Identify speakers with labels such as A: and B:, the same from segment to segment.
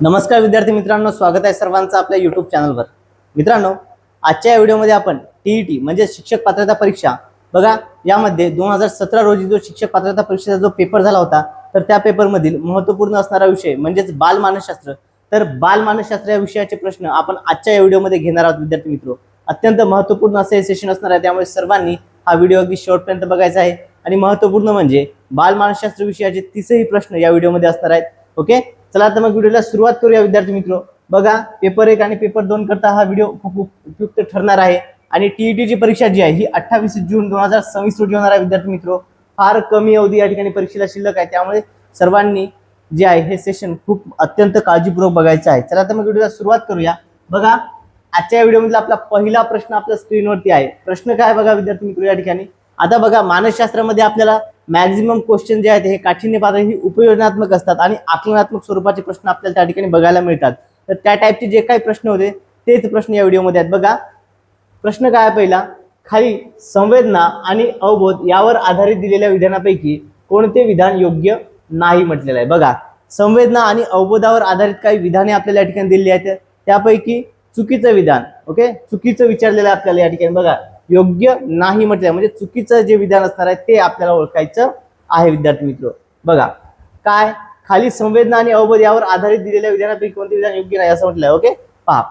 A: नमस्कार विद्यार्थी मित्रांनो, स्वागत आहे सर्वांचं आपल्या YouTube चॅनलवर। मित्रांनो, आजच्या या व्हिडिओमध्ये आपण टीईटी म्हणजे शिक्षक पात्रता परीक्षा बघा, यामध्ये 2017 रोजी जो शिक्षक पात्रता परीक्षेचा जो पेपर झाला होता, तर त्या पेपरमधील महत्त्वपूर्ण असणारा विषय म्हणजेच बालमानसशास्त्र। तर बालमानसशास्त्र या विषयाचे प्रश्न आपण आजच्या या व्हिडिओमध्ये घेणार आहोत विद्यार्थी मित्रो। अत्यंत महत्त्वपूर्ण असे सेशन असणार आहे, त्यामुळे सर्वांनी हा व्हिडिओ अगदी शेवटपर्यंत बघायचा आहे। आणि महत्त्वपूर्ण म्हणजे बालमानसशास्त्र विषयाचे 30ही प्रश्न या व्हिडिओमध्ये असणार आहेत। ओके, चला तर मग व्हिडिओला सुरुवात करूया विद्यार्थी मित्रो। बघा, पेपर 1 आणि पेपर 2 करता हा व्हिडिओ खूप उपयुक्त ठरणार आहे। आणि टीईटी ची परीक्षा जी आहे ही 28 जून 2026 रोजी होणार आहे विद्यार्थी मित्रो। फार कमी अवधी या ठिकाणी परीक्षेला शिल्लक आहे, त्यामुळे सर्वांनी जे आहे हे सेशन खूप अत्यंत काळजीपूर्वक बघायचं आहे। चला तर मग व्हिडिओला सुरुवात करूया। बघा, आजच्या व्हिडिओमधला आपला पहिला प्रश्न आपल्या स्क्रीनवरती आहे। प्रश्न काय बघा विद्यार्थी मित्रो, या ठिकाणी आता बघा, मानसशास्त्रामध्ये आपल्याला मॅक्झिमम क्वेश्चन जे आहेत हे काठिण्य पातळी ही उपयोजनात्मक असतात आणि आकलनात्मक स्वरूपाचे प्रश्न आपल्याला त्या ठिकाणी बघायला मिळतात। तर त्या टाइपचे जे काही प्रश्न होते तेच प्रश्न या व्हिडिओमध्ये आहेत। बघा, प्रश्न काय पहिला, खाली संवेदना आणि अवबोध यावर आधारित दिलेल्या विधानापैकी कोणते विधान योग्य नाही म्हटलेलं आहे। बघा, संवेदना आणि अवबोधावर आधारित काही विधाने आपल्याला या ठिकाणी दिलेली आहेत, त्यापैकी चुकीचं विधान ओके चुकीचं विचारलेलं आहे आपल्याला या ठिकाणी। बघा, योग्य नाही म्हटलं म्हणजे चुकीचं जे विधान असणार आहे ते आपल्याला ओळखायचं आहे विद्यार्थी मित्र। बघा, काय खाली संवेदना आणि अवबोध यावर आधारित दिलेल्या विधानापैकी कोणते विधान योग्य नाही असं म्हटलंय। ओके, पहा,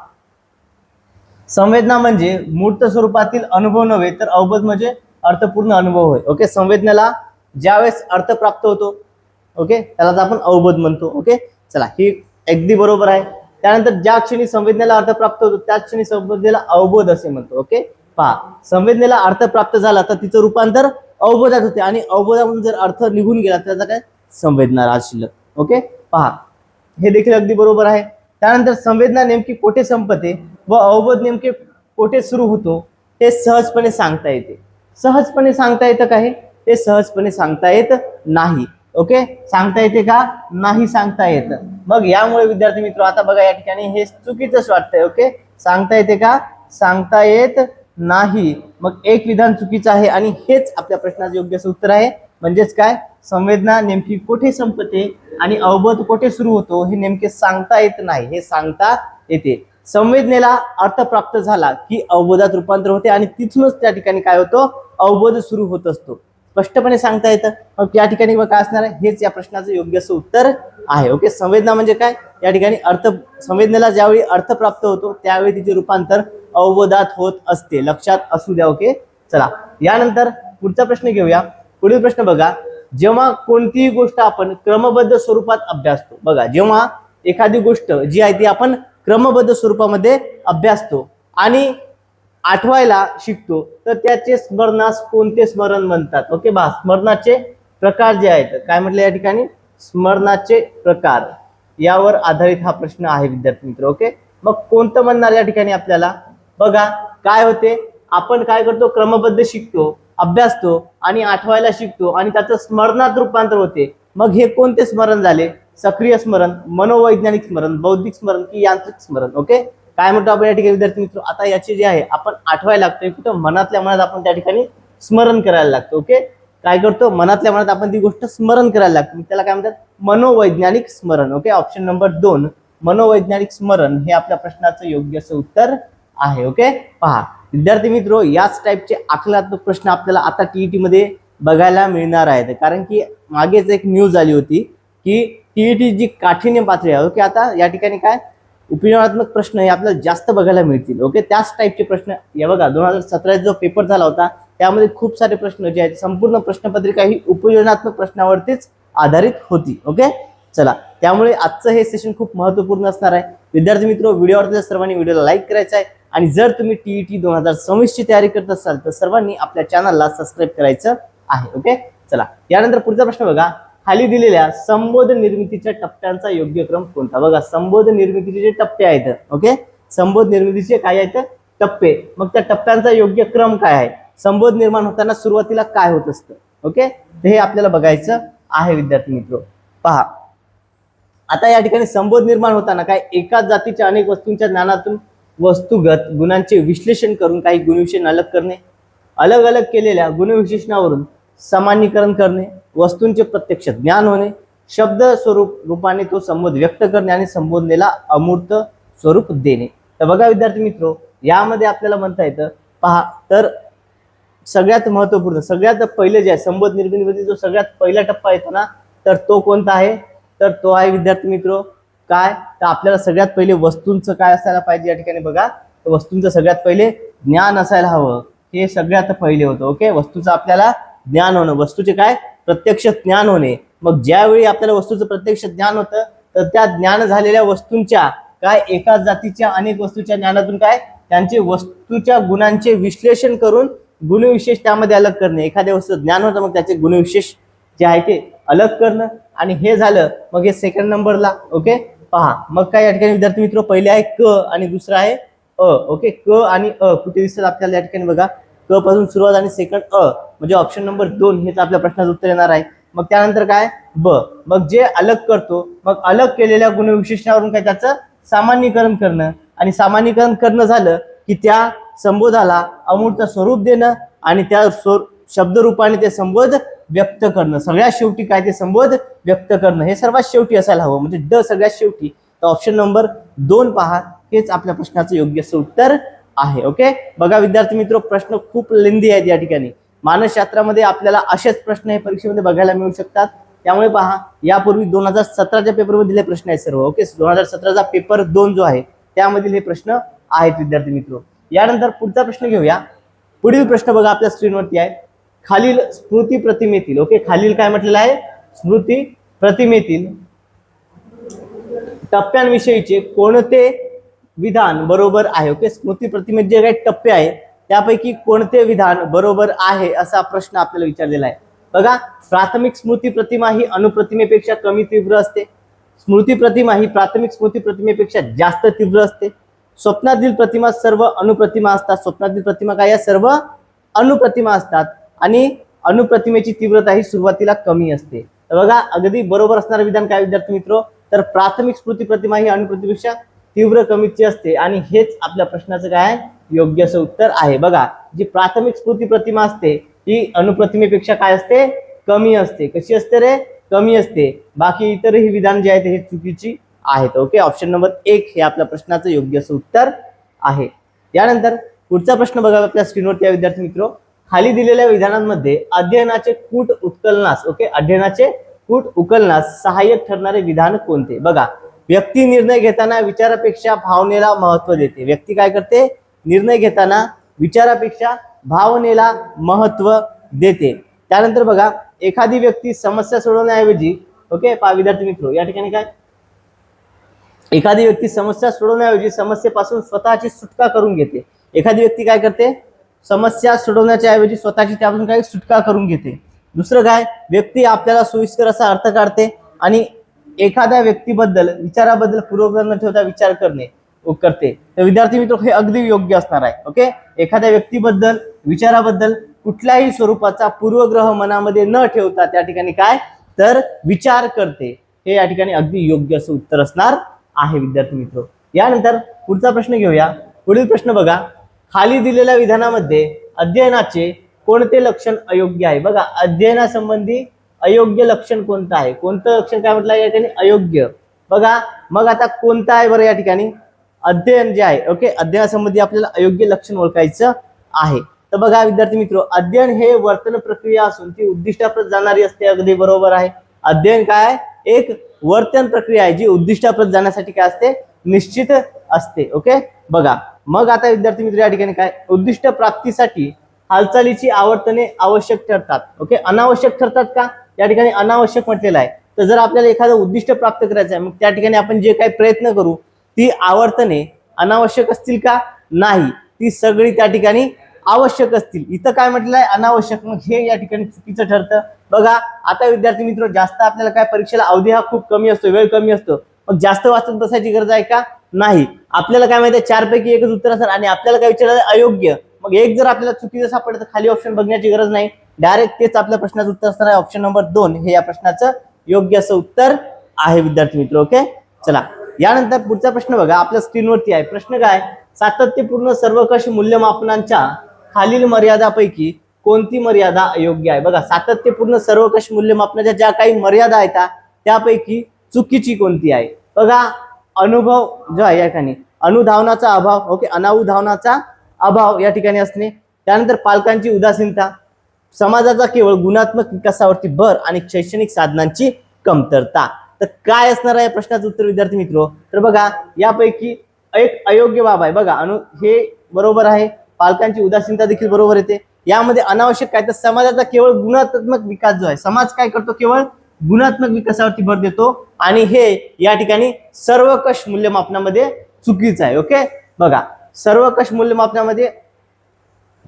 A: संवेदना म्हणजे मूर्त स्वरूपातील अनुभव नव्हे, तर अवबोध म्हणजे अर्थपूर्ण अनुभव होय। ओके, संवेदनेला ज्यावेळेस अर्थ प्राप्त होतो ओके त्यालाच आपण अवबोध म्हणतो। ओके, चला ही अगदी बरोबर आहे। त्यानंतर ज्या क्षणी संवेदनेला अर्थ प्राप्त होतो त्याच क्षणी संवेदनेला अवबोध असे म्हणतो। ओके, पहा, संवेदनेला अर्थ प्राप्त झाला तर तिचं रूपांतर अवबोधात होते आणि अवबोधामधून जर अर्थ निघून गेला तर त्याचा काय संवेदना राहत शिल्लक। ओके, पहा, हे देखील अगदी बरोबर आहे। त्यानंतर संवेदना नेमकी कोठे संपते व अवबोध नेमके कोठे सुरू होतो हे सहजपणे सांगता येते। सहजपणे सांगता येतं का हे सहजपणे सांगता येत नाही। ओके, सांगता येते का नाही सांगता येत। मग यामुळे विद्यार्थी मित्र आता बघा, या ठिकाणी हे चुकीचंच वाटतंय। ओके, सांगता येते का सांगता येत नाही, मग एक विधान चुकीचं आहे आणि हेच आपल्या प्रश्नाचं योग्य उत्तर आहे। म्हणजेच काय, संवेदना नेमकी कोठे संपते आणि अवबोध कोठे सुरू होतो हे नेमके सांगता येत नाही, हे सांगता येते। संवेदनेला अर्थ प्राप्त झाला की अवबोधात रूपांतर होते आणि तिथूनच त्या ठिकाणी काय होतो, अवबोध सुरू होत असतो। स्पष्टपणे सांगता येतं। मग या ठिकाणी काय असणार आहे, हेच या प्रश्नाचं योग्य उत्तर आहे। ओके, संवेदना म्हणजे काय, या ठिकाणी अर्थ, संवेदनेला ज्यावेळी अर्थ प्राप्त होतो त्यावेळी तिचे रूपांतर अवबोधात होत असते, लक्षात असू द्या। ओके, चला यानंतर पुढचा प्रश्न घेऊया। पुढील प्रश्न बघा, जेव्हा कोणतीही गोष्ट आपण क्रमबद्ध स्वरूपात अभ्यासतो, बघा, जेव्हा एखादी गोष्ट जी आहे ती आपण क्रमबद्ध स्वरूपामध्ये अभ्यासतो आणि आठवायला शिकतो तर त्याचे स्मरणास कोणते स्मरण म्हणतात। ओके, बा, स्मरणाचे प्रकार जे आहेत, काय म्हटलं या ठिकाणी, स्मरणाचे प्रकार यावर आधारित हा प्रश्न आहे विद्यार्थी मित्र। ओके, मग कोणतं म्हणणार या ठिकाणी आपल्याला। बघा, काय होते, आपण काय करतो, क्रमबद्ध शिकतो, अभ्यासतो आणि आठवायला शिकतो आणि त्याचं स्मरणात रूपांतर होते। मग हे कोणते स्मरण झाले, सक्रिय स्मरण, मनोवैज्ञानिक स्मरण, बौद्धिक स्मरण की यांत्रिक स्मरण। ओके, काय म्हणतो आपण या ठिकाणी विद्यार्थी मित्र, आता याचे जे आहे आपण आठवायला लागतोय, कुठं मनातल्या मनात आपण त्या ठिकाणी स्मरण करायला लागतो। ओके, काय करतो, मनातल्या मनात आपण ती गोष्ट स्मरण करायला लागतो, त्याला काय म्हणतात, मनोवैज्ञानिक स्मरण। ओके, ऑप्शन नंबर 2 मनोवैज्ञानिक स्मरण हे आपल्या प्रश्नाचं योग्य उत्तर आहे। ओके, पहा विद्यार्थी मित्रो, याच टाइपचे आकलनात्मक प्रश्न आपल्याला आता टीईटी मध्ये बघायला मिळणार आहेत, कारण की मागेच एक न्यूज आली होती की टीईटी जी काठिण्य पातळी आहे, ओके, आता या ठिकाणी काय उपयोगात्मक प्रश्न हे आपल्याला जास्त बघायला मिळतील। ओके, त्याच टाइपचे प्रश्न या बघा, 2017 जो पेपर झाला होता त्यामध्ये खूप सारे प्रश्न जे आहेत, संपूर्ण प्रश्नपत्रिका ही उपयोजनात्मक प्रश्नावरतीच आधारित होती। ओके, चला, त्यामुळे आजचं हे सेशन खूप महत्त्वपूर्ण असणार आहे विद्यार्थी मित्र। व्हिडिओवरती सर्वांनी व्हिडिओला लाईक करायचा आहे आणि जर तुम्ही टीईटी 2026 ची तयारी करत असाल तर सर्वांनी आपल्या चॅनलला सबस्क्राईब करायचं आहे। ओके, चला यानंतर पुढचा प्रश्न बघा, खाली दिलेल्या संबोध निर्मितीच्या टप्प्यांचा योग्य क्रम कोणता। बघा, संबोध निर्मितीचे जे टप्पे आहेत, ओके, संबोध निर्मितीचे काय आहेत टप्पे, मग त्या टप्प्यांचा योग्य क्रम काय आहे, संबोध निर्माण होताना सुरुवातीला काय होत असतं। ओके, हे आपल्याला बघायचं आहे विद्यार्थी मित्र। पहा, आता या ठिकाणी संबोध निर्माण होताना काय, एकाच जातीच्या अनेक वस्तूंच्या ज्ञानातून वस्तुगत गुणांचे विश्लेषण करून काही गुणविशेषण अलग करणे, अलग अलग केलेल्या गुणविशेषणावरून सामान्यीकरण करणे, वस्तूंचे प्रत्यक्ष ज्ञान होणे, शब्द स्वरूप रूपाने तो संबोध व्यक्त करणे आणि संबोधनेला अमूर्त स्वरूप देणे. तर बघा विद्यार्थी मित्रो, यामध्ये आपल्याला म्हणता येतं पहा, तर सगळ्यात महत्वपूर्ण सगळ्यात पहिले जे आहे संबोध निर्मितीमध्ये जो सगळ्यात पहिला टप्पा येतो ना, तर तो कोणता आहे, तर तो आहे विद्यार्थी मित्रो काय, तर आपल्याला सगळ्यात पहिले वस्तूंचं काय असायला पाहिजे या ठिकाणी बघा, तर वस्तूंचं सगळ्यात पहिले ज्ञान असायला हवं, हे सगळ्यात पहिले होतं. ओके, वस्तूचं आपल्याला ज्ञान होणं, वस्तूचे काय प्रत्यक्ष ज्ञान होणे. मग ज्यावेळी आपल्याला वस्तूचं प्रत्यक्ष ज्ञान होतं, तर त्या ज्ञान झालेल्या वस्तूंच्या काय एकाच जातीच्या अनेक वस्तूच्या ज्ञानातून काय त्यांचे वस्तूच्या गुणांचे विश्लेषण करून गुणविशेष त्यामध्ये अलग करणे. एखाद्या वस्तू ज्ञान होतं, मग त्याचे गुणविशेष जे आहे ते अलग करणं, आणि हे झालं मग हे सेकंड नंबरला. ओके, पहा मग काय या ठिकाणी विद्यार्थी मित्र, पहिले आहे क आणि दुसरा आहे अ. ओके, क आणि अ कुठे दिसतात आपल्याला या ठिकाणी बघा, क पासून सुरुवात आणि सेकंड अ, म्हणजे ऑप्शन नंबर 2 हेच आपल्या प्रश्नाचं उत्तर येणार आहे. मग त्यानंतर काय ब, मग जे अलग करतो, मग अलग केलेल्या गुणविशेषणावरून काय त्याचं सामान्यीकरण करणं, आणि सामान्यीकरण करणं झालं की त्या संबोधाला अमूर्त स्वरूप देणं आणि त्या शब्दरूपाने ते संबोध व्यक्त करणं. सगळ्यात शेवटी काय ते संबोध व्यक्त करणं, हे सर्वात शेवटी असायला हवं, म्हणजे ड सगळ्यात शेवटी. तर ऑप्शन नंबर 2 पहा, हेच आपल्या प्रश्नाचं योग्य उत्तर आहे. ओके, बघा विद्यार्थी मित्र, प्रश्न खूप लेंदी आहेत या ठिकाणी. मानसशास्त्रामध्ये आपल्याला असेच प्रश्न हे परीक्षेमध्ये बघायला मिळू शकतात. त्यामुळे पहा, यापूर्वी 2017च्या पेपरमध्ये दिले प्रश्न आहेत सर्व. ओके, 2017चा पेपर 2 जो आहे त्यामधील हे प्रश्न आहेत विद्यार्थी मित्र. यानंतर पुढचा प्रश्न घेऊया. पुढील प्रश्न बघा आपल्या स्क्रीनवरती आहे, खालील स्मृती प्रतिमेतील. ओके, खालील काय म्हटलेलं आहे, स्मृती प्रतिमेतील टप्प्यांविषयीचे कोणते विधान बरोबर आहे. ओके, स्मृती प्रतिमेत जे काही टप्पे आहेत त्यापैकी कोणते विधान बरोबर आहे असा प्रश्न आपल्याला विचारलेला आहे. बघा, प्राथमिक स्मृती प्रतिमा ही अनुप्रतिमेपेक्षा कमी तीव्र असते. स्मृती प्रतिमा ही प्राथमिक स्मृती प्रतिमेपेक्षा जास्त तीव्र असते. स्वप्नातील प्रतिमा सर्व अनुप्रतिमा असतात. स्वप्नातील प्रतिमा काय, या सर्व अनुप्रतिमा असतात, आणि अनुप्रतिमेची तीव्रता ही सुरुवातीला कमी असते. तर बघा, अगदी बरोबर असणारं विधान काय विद्यार्थी मित्र, तर प्राथमिक स्मृती प्रतिमा ही अनुप्रतिमेपेक्षा तीव्र कमीची असते, आणि हेच आपल्या प्रश्नाचं काय योग्य असं उत्तर आहे. बघा, जी प्राथमिक स्मृती प्रतिमा असते ही अनुप्रतिमेपेक्षा काय असते, कमी असते. कशी असते रे, कमी असते. बाकी इतरही विधान जे आहेत हे चुकीची आहेत. ओके, ऑप्शन नंबर 1 हे आपल्या प्रश्नाचं योग्य असं उत्तर आहे. यानंतर पुढचा प्रश्न बघा आपल्या स्क्रीनवरती आहे विद्यार्थी मित्र, खाली दिलेल्या विधानांमध्ये अध्ययनाचे कूट उकलनास, ओके, अध्ययनाचे कूट उकलनास सहाय्यक ठरणारे विधान कोणते. बघा, व्यक्ती निर्णय घेताना विचारापेक्षा भावनेला महत्व देते. व्यक्ती काय करते, निर्णय घेताना विचारापेक्षा भावनेला महत्व देते. त्यानंतर बघा, एखादी व्यक्ती समस्या सोडवण्याऐवजी, ओके पहा विद्यार्थी मित्र, या ठिकाणी काय, एखादी व्यक्ती समस्या सोडवण्याऐवजी समस्येपासून स्वतःची सुटका करून घेते. एखादी व्यक्ती काय करते, समस्या सोडवण्याच्या ऐवजी स्वतःची त्यापासून काय सुटका करून घेते. दुसरं काय, व्यक्ती आपल्याला सोयीस्कर असा अर्थ काढते आणि एखाद्या व्यक्तीबद्दल विचाराबद्दल पूर्वग्रह न ठेवता विचार करते. तर विद्यार्थी मित्र, हे अगदी योग्य असणार आहे. ओके, एखाद्या व्यक्तीबद्दल विचाराबद्दल कुठल्याही स्वरूपाचा पूर्वग्रह मनामध्ये न ठेवता त्या ठिकाणी काय, तर विचार करते. हे या ठिकाणी अगदी योग्य असं उत्तर असणार आहे विद्यार्थी मित्र. यानंतर पुढचा प्रश्न घेऊया. पुढील प्रश्न बघा, खाली दिलेल्या विधानामध्ये अध्ययनाचे कोणते लक्षण अयोग्य आहे. बघा, अध्ययनासंबंधी अयोग्य लक्षण कोणतं आहे, कोणतं लक्षण काय म्हटलं या ठिकाणी, अयोग्य. बघा, मग आता कोणतं आहे बरं या ठिकाणी, अध्ययन जे आहे. ओके, अध्ययनासंबंधी आपल्याला अयोग्य लक्षण ओळखायचं आहे. तर बघा विद्यार्थी मित्र, अध्ययन हे वर्तन प्रक्रिया असून ती उद्दिष्टाप्रत जाणारी असते. अगदी बरोबर आहे. अध्ययन काय, एक वर्तन प्रक्रिया आहे जी उद्दिष्टाप्रत जाण्यासाठी काय असते, निश्चित असते. ओके, बघा मग आता विद्यार्थी मित्र या ठिकाणी काय, उद्दिष्ट प्राप्तीसाठी हालचालीची आवर्तने आवश्यक ठरतात. ओके, अनावश्यक ठरतात का, या ठिकाणी अनावश्यक म्हटलेलं आहे. तर जर आपल्याला एखादं उद्दिष्ट प्राप्त करायचं आहे, मग त्या ठिकाणी आपण जे काही प्रयत्न करू ती आवर्तने अनावश्यक असतील का, नाही, ती सगळी त्या ठिकाणी आवश्यक असतील. इथं काय म्हटलेलं आहे, अनावश्यक. मग हे या ठिकाणी चुकीचं ठरतं. बघा, आता विद्यार्थी मित्र, जास्त आपल्याला काय, परीक्षेला अवधी हा खूप कमी असतो, वेळ कमी असतो, मग जास्त वाचत बसायची गरज आहे का, नाही. आपल्याला काय माहिती आहे, 4 पैकी एकच उत्तर असणार, आणि आपल्याला काय विचारलं, अयोग्य. मग एक जर आपल्याला चुकीचं सापडलं तर खाली ऑप्शन बघण्याची गरज नाही, डायरेक्ट तेच आपल्या प्रश्नाचं उत्तर असणार आहे. ऑप्शन नंबर 2 हे या प्रश्नाचं योग्य असं उत्तर आहे विद्यार्थी मित्र. ओके, चला यानंतर पुढचा प्रश्न बघा आपल्या स्क्रीनवरती आहे. प्रश्न काय, सातत्यपूर्ण सर्वकष मूल्यमापनांच्या खालील मर्यादापैकी कोणती मर्यादा अयोग्य आहे. बघा, सातत्यपूर्ण सर्वकष मूल्यमापनाच्या ज्या काही मर्यादा आहेत त्यापैकी चुकीची कोणती आहे? बघा, अनुभव जो आहे या ठिकाणी अनुधावनाचा अभाव, ओके, अनावधानाचा अभाव या ठिकाणी असणे, त्यानंतर पालकांची उदासीनता, समाजाचा केवळ गुणात्मक विकासावरती भर आणि शैक्षणिक साधनांची कमतरता. तर काय असणार आहे प्रश्नाचं उत्तर विद्यार्थी मित्र? तर बघा, यापैकी एक अयोग्य बाब आहे. बघा, हे बरोबर आहे, पालकांची उदासीनता देखील बरोबर येते. यामध्ये अनावश्यक काय तर समाजाचा केवळ गुणात्मक विकास जो आहे, समाज काय करतो, केवळ गुणात्मक विकासावरती भर देतो आणि हे या ठिकाणी सर्वकष मूल्यमापनामध्ये चुकीचं आहे. ओके, बघा, सर्वकष मूल्यमापनामध्ये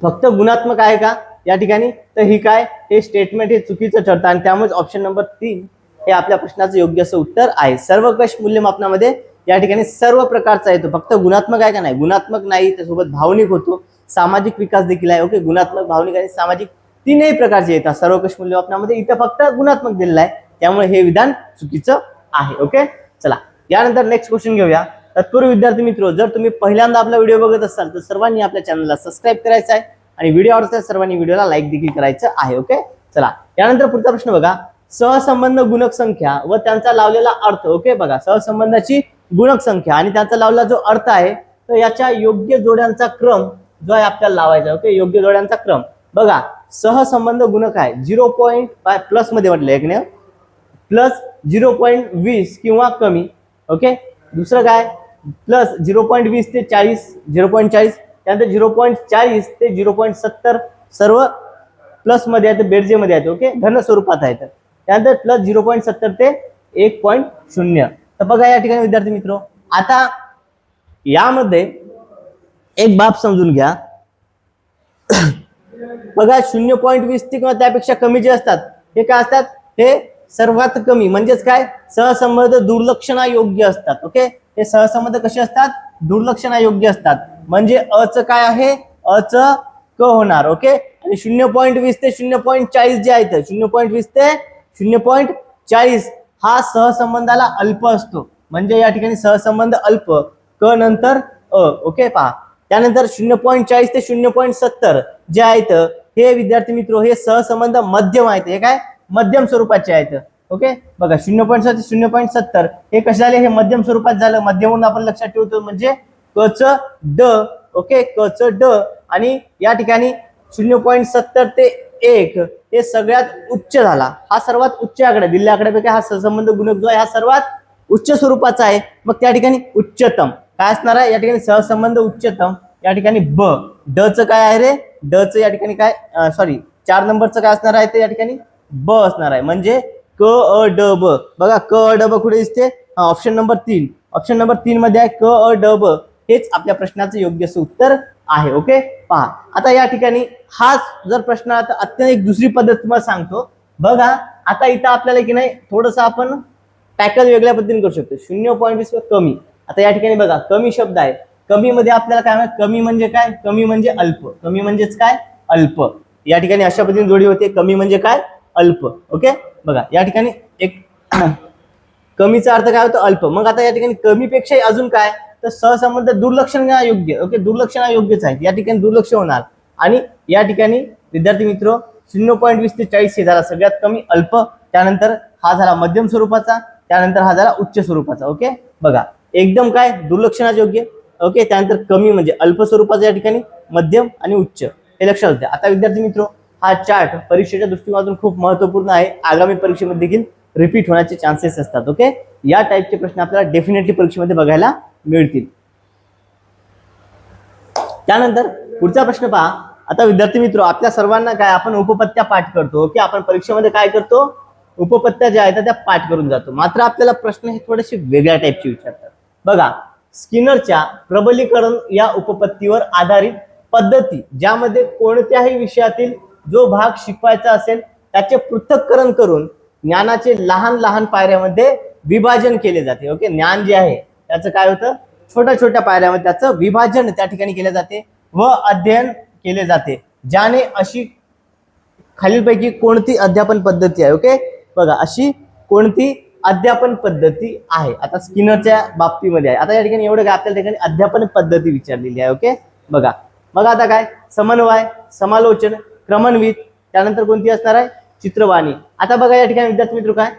A: फक्त गुणात्मक आहे का या ठिकाणी? तर ही काय, हे स्टेटमेंट हे चुकीचं ठरतं आणि त्यामुळे ऑप्शन नंबर 3 हे आपल्या प्रश्नाचं योग्य असं उत्तर आहे. सर्वकष मूल्यमापनामध्ये या ठिकाणी सर्व प्रकारचा येतो, फक्त गुणात्मक आहे का नाही? गुणात्मक नाही, त्यासोबत भावनिक होतो, सामाजिक विकास देखील आहे. ओके, गुणात्मक, भावनिक आणि सामाजिक तीनही प्रकारचे येतात सर्वकष मूल्यमापनामध्ये. इथं फक्त गुणात्मक दिलेलं आहे, त्यामुळे हे विधान चुकीचं आहे. ओके, चला यानंतर नेक्स्ट क्वेश्चन घेऊया. तत्पूर्वी विद्यार्थी मित्र, जर तुम्ही पहिल्यांदा आपला व्हिडिओ बघत असाल तर सर्वांनी आपल्या चॅनलला सबस्क्राईब करायचं आहे आणि व्हिडिओ आवडत सर्वांनी व्हिडिओला लाईक देखील करायचं आहे. ओके, चला यानंतर पुढचा प्रश्न बघा, सहसंबंध गुणक संख्या व त्यांचा लावलेला अर्थ. ओके, बघा, सहसंबंधाची गुणक संख्या आणि त्यांचा लावलेला जो अर्थ आहे, तर याच्या योग्य जोड्यांचा क्रम जो आहे आपल्याला लावायचा. ओके, योग्य जोड्यांचा क्रम. बघा, सहसंबंध गुणक आहे 0. प्लस मध्ये म्हटलं एक ने प्लस 0.20 किंवा कमी. ओके, दुसरं काय, प्लस 0.20 ते 40, 0.40, त्यानंतर 0.40 ते 0.70 सर्व प्लस मध्ये आहेत, बेरजे मध्ये आहेत. ओके, धन स्वरूपात आहेत. त्यानंतर प्लस 0.70 ते 1.0. तर बघा या ठिकाणी विद्यार्थी मित्र, आता यामध्ये एक बाब समजून घ्या. बघा, 0.20 किंवा त्यापेक्षा कमी जे असतात हे काय असतात, हे सर्वात कमी म्हणजेच काय, सहसंबंध दुर्लक्षणायोग्य असतात. ओके, हे सहसंबंध कसे असतात, दुर्लक्षणायोग्य असतात. म्हणजे अच काय आहे, अच क होणार. ओके, आणि 0.20 ते 0.40 जे आहेत, 0.20 ते 0.40 हा सहसंबंधाला अल्प असतो. म्हणजे या ठिकाणी सहसंबंध अल्प, क नंतर अ. ओके, पहा, त्यानंतर 0.40 ते 0.70 जे आहेत हे विद्यार्थी मित्र, हे सहसंबंध मध्यम आहेत. हे काय, मध्यम स्वरूपाचे आहेत. ओके, बघा, 0.7 ते 0.70 हे कसे झाले, हे मध्यम स्वरूपात झालं. मध्यमवरून आपण लक्षात ठेवतो म्हणजे कच ड. ओके, कच ड. आणि या ठिकाणी 0.70 ते 1 हे सगळ्यात उच्च झाला. हा सर्वात उच्च आकडा दिलेल्या आकड्यापैकी हा सहसंबंध गुणक जो आहे हा सर्वात उच्च स्वरूपाचा आहे. मग त्या ठिकाणी उच्चतम काय असणार आहे, या ठिकाणी सहसंबंध उच्चतम या ठिकाणी ब. ड च काय आहे रे, ड च या ठिकाणी काय, सॉरी 4 नंबरचं काय असणार आहे, ते या ठिकाणी ब असणार आहे. म्हणजे क अ ड ब. बघा, क अ ड ब कुठे दिसते, ऑप्शन नंबर 3. ऑप्शन नंबर 3 मध्ये आहे क अ ड ब. हेच आपल्या प्रश्नाचं योग्य असं उत्तर आहे. ओके, पहा, आता या ठिकाणी हा जर प्रश्न, आता अत्यंत एक दुसरी पद्धत तुम्हाला सांगतो. बघा, आता इथं आपल्याला की नाही थोडंसं आपण टॅकल वेगळ्या पद्धतीने करू शकतो. 0.20 कमी. आता या ठिकाणी बघा, कमी शब्द आहे. कमी मध्ये आपल्याला काय माहिती, कमी म्हणजे काय, कमी म्हणजे अल्प. कमी म्हणजेच काय, अल्प. या ठिकाणी अशा पद्धतीने जोडी होते, कमी म्हणजे काय, अल्प. ओके, बघा, या ठिकाणी एक कमीचा अर्थ काय होतो, अल्प. मग आता या ठिकाणी कमीपेक्षा अजून काय, तर सहसंबंध दुर्लक्षणायोग्य. ओके, दुर्लक्षणायोग्यच आहे, या ठिकाणी दुर्लक्ष होणार. आणि या ठिकाणी विद्यार्थी मित्र 0.20 ते 40 हे झाला सगळ्यात कमी, अल्प. त्यानंतर हा झाला मध्यम स्वरूपाचा, त्यानंतर हा झाला उच्च स्वरूपाचा. ओके, बघा, एकदम काय, दुर्लक्षणायोग्य. ओके, त्यानंतर कमी म्हणजे अल्प स्वरूपाचा, या ठिकाणी मध्यम आणि उच्च, हे लक्षात होते. आता विद्यार्थी मित्र, हा चार्ट परीक्षेच्या दृष्टिकोनातून खूप महत्वपूर्ण आहे. आगामी परीक्षेमध्ये देखील रिपीट होण्याचे चान्सेस असतात. ओके, या टाईपचे प्रश्न आपल्याला डेफिनेटली परीक्षेमध्ये बघायला मिळतील. त्यानंतर पुढचा प्रश्न पहा. आता विद्यार्थी मित्र, आपल्या सर्वांना काय, आपण उपपत्त्या पाठ करतो. ओके, आपण परीक्षेमध्ये काय करतो, उपपत्त्या ज्या आहेत त्या पाठ करून जातो. मात्र आपल्याला प्रश्न हे थोडेसे वेगळ्या टाईपचे विचारतात. बघा, स्किनरच्या प्रबलीकरण या उपपत्तीवर आधारित पद्धती, ज्यामध्ये कोणत्याही विषयातील जो भाग शिकवायचा असेल त्याचे पृथक्करण करून ज्ञानाचे लहान लहान पायऱ्यामध्ये विभाजन केले जाते. ओके, ज्ञान जे आहे त्याचं काय होतं, छोट्या छोट्या पायऱ्यामध्ये त्याचं विभाजन त्या ठिकाणी केले जाते व अध्ययन केले जाते. ज्याने अशी खालीलपैकी कोणती अध्यापन पद्धती आहे. ओके, बघा, अशी कोणती अध्यापन पद्धती आहे. आता स्किनरच्या बाबतीमध्ये आहे. आता या ठिकाणी एवढं काय, आपल्या ठिकाणी अध्यापन पद्धती विचारलेली आहे. ओके, बघा, मग आता काय, समन्वय, समालोचन, क्रमन्वित, त्यानंतर कोणती असणार आहे, चित्रवाणी. आता बघा या ठिकाणी विद्यार्थी मित्र काय,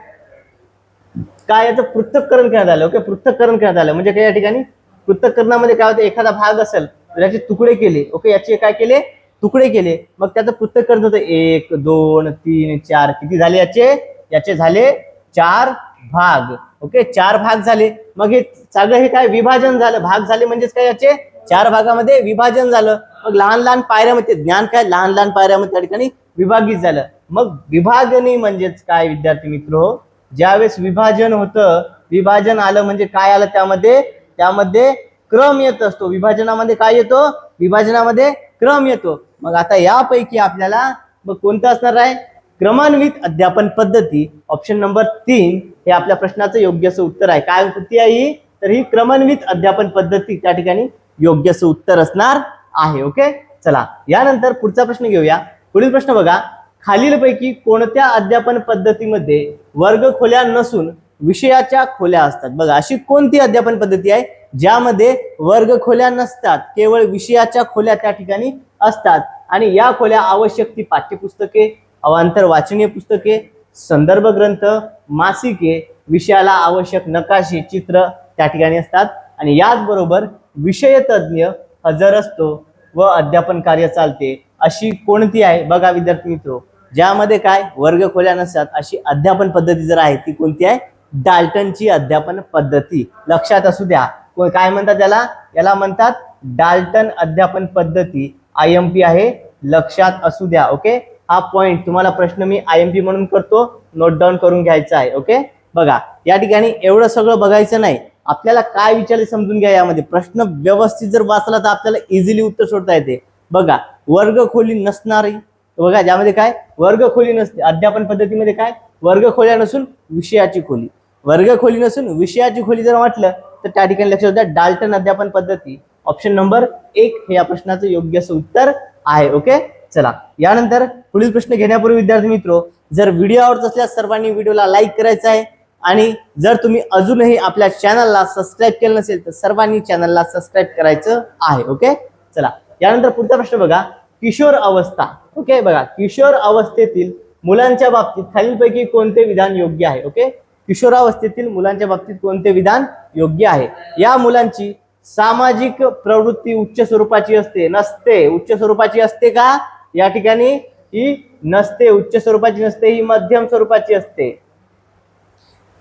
A: काय याचं पृथक्करण करण्यात आलं. ओके, पृथक्करण करण्यात आलं म्हणजे काय या ठिकाणी पृथक्करणामध्ये काय होतं, एखादा भाग असेल तर याचे तुकडे केले. ओके, याचे काय केले, तुकडे केले, मग त्याचं पृथक्करण होतं 1 2 3 4 किती झाले याचे, याचे झाले 4 भाग. ओके, 4 भाग झाले. मग हे सगळं हे काय विभाजन झालं, भाग झाले म्हणजेच काय याचे 4 भागामध्ये विभाजन झालं. मग लहान लहान पायऱ्यामध्ये ज्ञान काय लहान लहान पायऱ्यामध्ये त्या ठिकाणी विभागित झालं. मग विभागणी म्हणजेच काय विद्यार्थी मित्र, ज्यावेळेस विभाजन होतं, विभाजन आलं म्हणजे काय आलं त्यामध्ये, त्यामध्ये क्रम येत असतो. विभाजनामध्ये काय येतो, विभाजनामध्ये क्रम येतो. मग आता यापैकी आपल्याला मग कोणतं असणार आहे, क्रमान्वित अध्यापन पद्धती. ऑप्शन नंबर 3 हे आपल्या प्रश्नाचं योग्य असं उत्तर आहे. काय कृती आहे ही, तर ही क्रमान्वित अध्यापन पद्धती त्या ठिकाणी योग्य असं उत्तर असणार आहे. ओके, चला यानंतर पुढचा प्रश्न घेऊया. पुढील प्रश्न बघा, खालीलपैकी कोणत्या अध्यापन पद्धतीमध्ये वर्ग खोल्या नसून विषयाच्या खोल्या असतात. बघा, अशी कोणती अध्यापन पद्धती आहे ज्यामध्ये वर्ग खोल्या नसतात, केवळ विषयाच्या खोल्या त्या ठिकाणी असतात. आणि या खोल्या आवश्यक ती पाठ्यपुस्तके, अवांतर वाचनीय पुस्तके, संदर्भ ग्रंथ, मासिके, विषयाला आवश्यक नकाशे, चित्र त्या ठिकाणी असतात. आणि याचबरोबर विषय तज्ञ हजर असतो व अध्यापन कार्य चालते. अशी कोणती आहे बघा विद्यार्थी मित्र, ज्यामध्ये काय वर्ग खोल्या नसतात, अशी अध्यापन पद्धती जर आहे ती कोणती आहे, डाल्टनची अध्यापन पद्धती. लक्षात असू द्या, काय म्हणतात त्याला, याला म्हणतात डाल्टन अध्यापन पद्धती. IMP आहे, लक्षात असू द्या. ओके, हा पॉइंट तुम्हाला प्रश्न मी IMP म्हणून करतो, नोट डाऊन करून घ्यायचा आहे. ओके, बघा या ठिकाणी एवढं सगळं बघायचं नाही, आपल्याला काय विचारले समजून घ्या. यामध्ये प्रश्न व्यवस्थित जर वाचला तर आपल्याला इझिली उत्तर शोधता येते. बघा, वर्ग खोली नसणारी, बघा ज्यामध्ये काय वर्ग खोली नसते. अध्यापन पद्धतीमध्ये काय वर्ग खोल्या नसून विषयाची खोली, वर्ग खोली नसून विषयाची खोली जर म्हटलं तर त्या ठिकाणी लक्षात द्या डाल्टन अध्यापन पद्धती. ऑप्शन नंबर 1 हे या प्रश्नाचं योग्य असं उत्तर आहे. ओके, चला यानंतर पुढील प्रश्न घेण्यापूर्वी विद्यार्थी मित्र, जर व्हिडिओ आवडत असल्यास सर्वांनी व्हिडिओला लाईक करायचा आहे. आणि जर तुम्ही अजूनही आपल्या चॅनलला सबस्क्राईब केलं नसेल तर सर्वांनी चॅनलला सबस्क्राईब करायचं आहे. ओके, चला यानंतर पुढचा प्रश्न बघा, किशोर अवस्था. ओके, बघा किशोर अवस्थेतील मुलांच्या बाबतीत खालीलपैकी कोणते विधान योग्य आहे. ओके, किशोरावस्थेतील मुलांच्या बाबतीत कोणते विधान योग्य आहे. या मुलांची सामाजिक प्रवृत्ती उच्च स्वरूपाची असते नसते, उच्च स्वरूपाची असते का, या ठिकाणी ही नसते, उच्च स्वरूपाची नसते, ही मध्यम स्वरूपाची असते.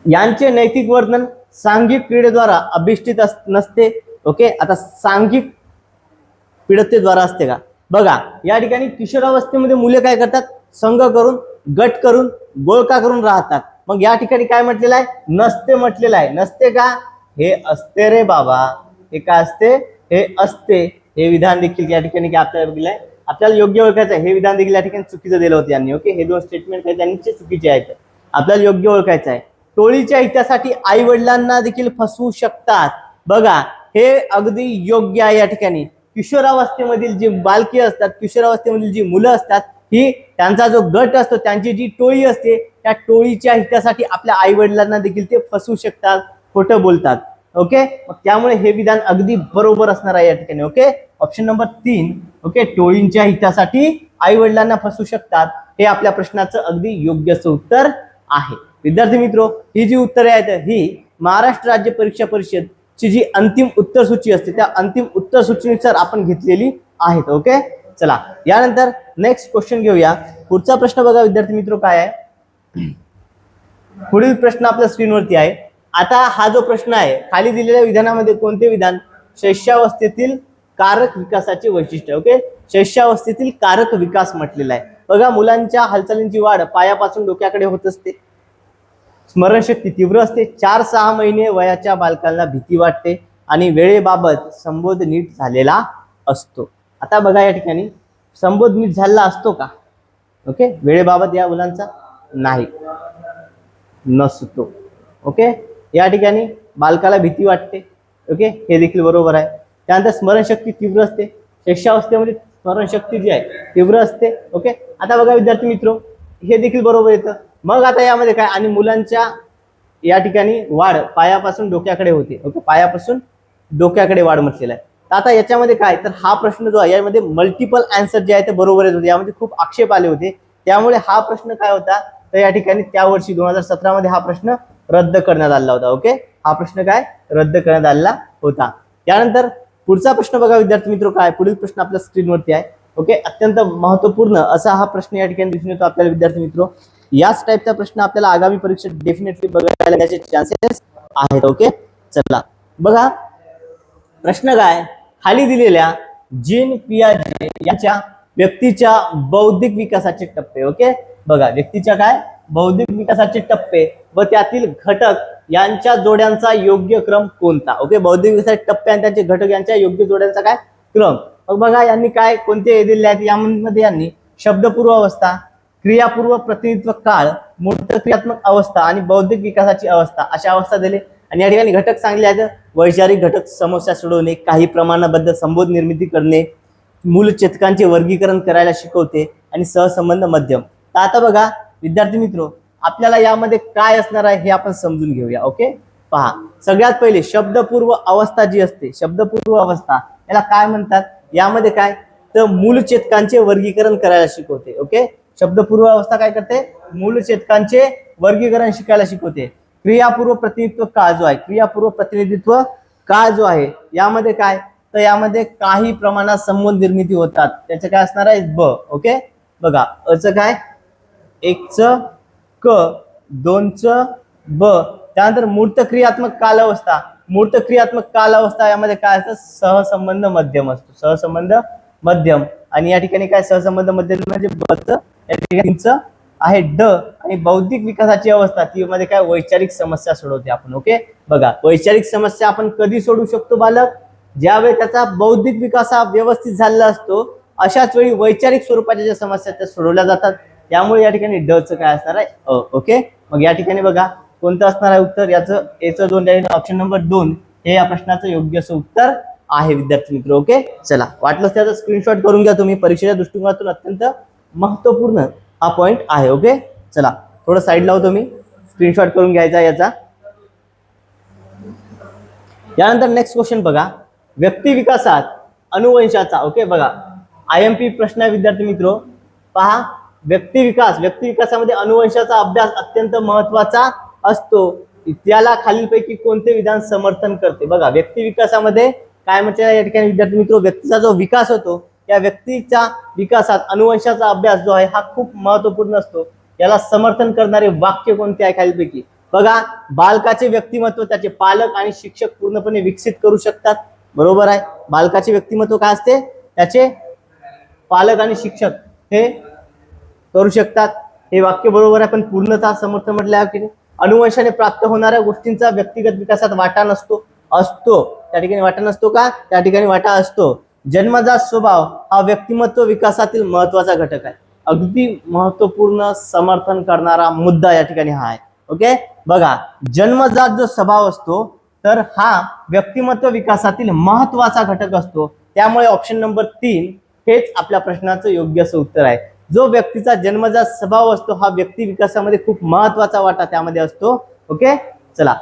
A: यांचे नैतिक वर्तन सांघिक क्रीडेद्वारा अभिष्टित नसते. ओके, आता सांघिक पीडतेद्वारा असते का, बघा या ठिकाणी किशोरावस्थेमध्ये मुले काय करतात, संघ करून, गट करून, गोळका करून राहतात. मग या ठिकाणी काय म्हटलेलं आहे, नसते म्हटलेलं आहे. नसते का, हे असते रे बाबा, हे काय असते, हे असते. हे विधान देखील या ठिकाणी काय आपल्याला बघितलं आहे, आपल्याला योग्य ओळखायचं आहे. हे विधान देखील या ठिकाणी चुकीचं दिलं होतं यांनी. ओके, हे दोन स्टेटमेंट काही त्यांचे चुकीचे आहेत, आपल्याला योग्य ओळखायचं आहे. टोळीच्या हितासाठी आई वडिलांना देखील फसवू शकतात. बघा हे अगदी योग्य आहे. या ठिकाणी किशोरावस्थेमधील जी बालके असतात, किशोरावस्थेमधील जी मुलं असतात, ही त्यांचा जो गट असतो, त्यांची जी टोळी असते, त्या टोळीच्या हितासाठी आपल्या आई वडिलांना देखील ते फसवू शकतात, खोटं बोलतात. ओके, मग त्यामुळे हे विधान अगदी बरोबर असणार आहे या ठिकाणी. Okay, option number 3. ओके, टोळींच्या हितासाठी आई वडिलांना फसवू शकतात, हे आपल्या प्रश्नाचं अगदी योग्य असं उत्तर आहे. विद्यार्थी मित्रो, ही जी उत्तरे आहेत ही महाराष्ट्र राज्य परीक्षा परिषद ची जी अंतिम उत्तर सूची असते त्या अंतिम उत्तर सूचीनुसार आपण घेतलेली आहेत. ओके, चला यानंतर नेक्स्ट क्वेश्चन घेऊया. पुढचा प्रश्न बघा विद्यार्थी मित्रो, काय आहे, पुढील प्रश्न आपल्या स्क्रीनवरती आहे. आता हा जो प्रश्न आहे, खाली दिलेल्या विधानामध्ये कोणते विधान शैशवावस्थेतील कारक विकासाचे वैशिष्ट्य. ओके, शैशवावस्थेतील कारक विकास म्हटलेला आहे. बघा, मुलांच्या हालचालींची वाढ पायापासून डोक्याकडे होत असते, स्मरणशक्ती तीव्र असते, 4-6 महिने वयाच्या बालकांना भीती वाटते आणि वेळेबाबत संबोध नीट झालेला असतो. आता बघा या ठिकाणी संबोध नीट झालेला असतो का, ओके, वेळेबाबत या मुलांचा नाही, नसतो. ओके, या ठिकाणी बालकाला भीती वाटते. ओके, हे देखील बरोबर आहे. त्यानंतर स्मरणशक्ती तीव्र असते, शैशवावस्थेमध्ये स्मरणशक्ती जी आहे तीव्र असते. ओके, आता बघा विद्यार्थी मित्रो, हे देखील बरोबर येतं. मग आता यामध्ये काय, आणि मुलांच्या या ठिकाणी वाढ पायापासून डोक्याकडे होते. ओके, पायापासून डोक्याकडे वाढ म्हटलेला आहे. तर आता याच्यामध्ये काय, तर हा प्रश्न जो आहे यामध्ये मल्टिपल आन्सर जे आहे ते बरोबर येत होते, यामध्ये खूप आक्षेप आले होते. त्यामुळे हा प्रश्न काय होता, तर या ठिकाणी त्या वर्षी 2017 मध्ये हा प्रश्न रद्द करण्यात आला होता. ओके, हा प्रश्न काय रद्द करण्यात आलेला होता. यानंतर पुढचा प्रश्न बघा विद्यार्थी मित्र, काय पुढील प्रश्न आपल्या स्क्रीनवरती आहे. ओके, अत्यंत महत्वपूर्ण असा हा प्रश्न या ठिकाणी दिसून येतो आपल्याला विद्यार्थी मित्र. याच टाईपचा प्रश्न आपल्याला आगामी परीक्षेत डेफिनेटली बघायला मिळण्याचे चान्सेस आहेत. ओके, चला बघा प्रश्न काय, खाली दिलेल्या जीन पियाजे यांच्या व्यक्तीच्या बौद्धिक विकासाचे टप्पे. ओके, बघा व्यक्तीच्या काय बौद्धिक विकासाचे टप्पे व त्यातील घटक यांच्या जोड्यांचा योग्य क्रम कोणता. ओके, बौद्धिक विकासाचे टप्पे आणि त्यांचे घटक यांच्या योग्य जोड्यांचा काय क्रम. मग बघा यांनी काय कोणते दिले आहेत, यामध्ये यांनी शब्दपूर्व अवस्था, क्रियापूर्व प्रतिनिधित्व काळ, मूर्त क्रियात्मक अवस्था आणि बौद्धिक विकासाची अवस्था अशा अवस्था दिले. आणि या ठिकाणी घटक सांगले आहेत, वैचारिक घटक समस्या सोडवणे, काही प्रमाणाबद्ध संबोध निर्मिती करणे, मूलचेतकांचे वर्गीकरण करायला शिकवते आणि सहसंबंध मध्यम. तर आता बघा विद्यार्थी मित्र, आपल्याला यामध्ये काय असणार आहे हे आपण समजून घेऊया. ओके, पहा सगळ्यात पहिले शब्दपूर्व अवस्था जी असते, शब्दपूर्व अवस्था याला काय म्हणतात, यामध्ये काय तर मूलचेतकांचे वर्गीकरण करायला शिकवते. ओके, शब्दपूर्व अवस्था काय करते, मूलचेतकांचे वर्गीकरण शिकायला शिकवते. क्रियापूर्व प्रतिनिधित्व काळ जो आहे, क्रियापूर्व प्रतिनिधित्व काळ जो आहे यामध्ये काय तर यामध्ये काही प्रमाणात संबंध निर्मिती होतात, त्याचं काय असणार आहे ब. ओके, बघा अच काय एकच क, दोनच ब. त्यानंतर मूर्त क्रियात्मक कालावस्था, मूर्त क्रियात्मक कालावस्था यामध्ये काय असतं सहसंबंध मध्यम असतो, सहसंबंध मध्यम. आणि या ठिकाणी काय सहसंबंध मध्यम म्हणजे बच, या ठिकाणी आहे ड. आणि बौद्धिक विकासाची अवस्था ती मध्ये काय वैचारिक समस्या सोडवते आपण. ओके, बघा वैचारिक समस्या आपण कधी सोडवू शकतो बालक, ज्यावेळी त्याचा बौद्धिक विकास हा व्यवस्थित झालेला असतो, अशाच वेळी वैचारिक स्वरूपाच्या ज्या समस्या त्या सोडवल्या जातात. त्यामुळे या ठिकाणी ड च काय असणार आहे अ. ओके, मग या ठिकाणी बघा कोणतं असणार आहे उत्तर, याचं एचं 2 ऑप्शन नंबर 2 हे या प्रश्नाचं योग्य असं उत्तर आहे विद्यार्थी मित्र. ओके, चला वाटलंच त्याचा स्क्रीनशॉट करून घ्या तुम्ही, परीक्षेच्या दृष्टिकोनातून अत्यंत महत्वपूर्ण हा पॉइंट आहे. ओके, चला थोडं साईड लावतो मी, स्क्रीनशॉट करून घ्यायचा याचा. यानंतर नेक्स्ट क्वेश्चन बघा, व्यक्ती विकासात अनुवंशाचा. ओके, बघा IMP प्रश्न आहे विद्यार्थी मित्र, पहा व्यक्ती विकासामध्ये अनुवंशाचा अभ्यास अत्यंत महत्वाचा असतो, त्याला खालीलपैकी कोणते विधान समर्थन करते. बघा व्यक्ती विकासामध्ये काय म्हणजे या ठिकाणी विद्यार्थी मित्र, व्यक्तीचा जो विकास होतो या व्यक्तीच्या विकासात अनुवंशाचा अभ्यास जो आहे हा खूप महत्वपूर्ण असतो, याला समर्थन करणारे वाक्य कोणते आहे खालीलपैकी. बघा बालकाचे व्यक्तिमत्व त्याचे पालक आणि शिक्षक पूर्णपणे विकसित करू शकतात. बरोबर आहे, बालकाचे व्यक्तिमत्व काय असते त्याचे पालक आणि शिक्षक हे करू शकतात, हे वाक्य बरोबर आहे. पण पूर्णतः समर्थन म्हटलं आहे की अनुवंशाने प्राप्त होणाऱ्या गोष्टींचा व्यक्तिगत विकासात वाटा नसतो, असतो त्या ठिकाणी वाटा नसतो का, त्या ठिकाणी वाटा असतो. जन्मजात स्वभाव हा व्यक्तिमत्व विकासातील महत्वाचा घटक आहे, अगदी महत्वपूर्ण समर्थन करणारा मुद्दा या ठिकाणी हा आहे. ओके, बघा जन्मजात जो स्वभाव असतो तर हा व्यक्तिमत्व विकासातील महत्वाचा घटक असतो. त्यामुळे ऑप्शन नंबर 3 हेच आपल्या प्रश्नाचं योग्य असं उत्तर आहे. जो व्यक्तीचा जन्मजात स्वभाव असतो हा व्यक्ती विकासामध्ये खूप महत्वाचा वाटा त्यामध्ये असतो. ओके, चला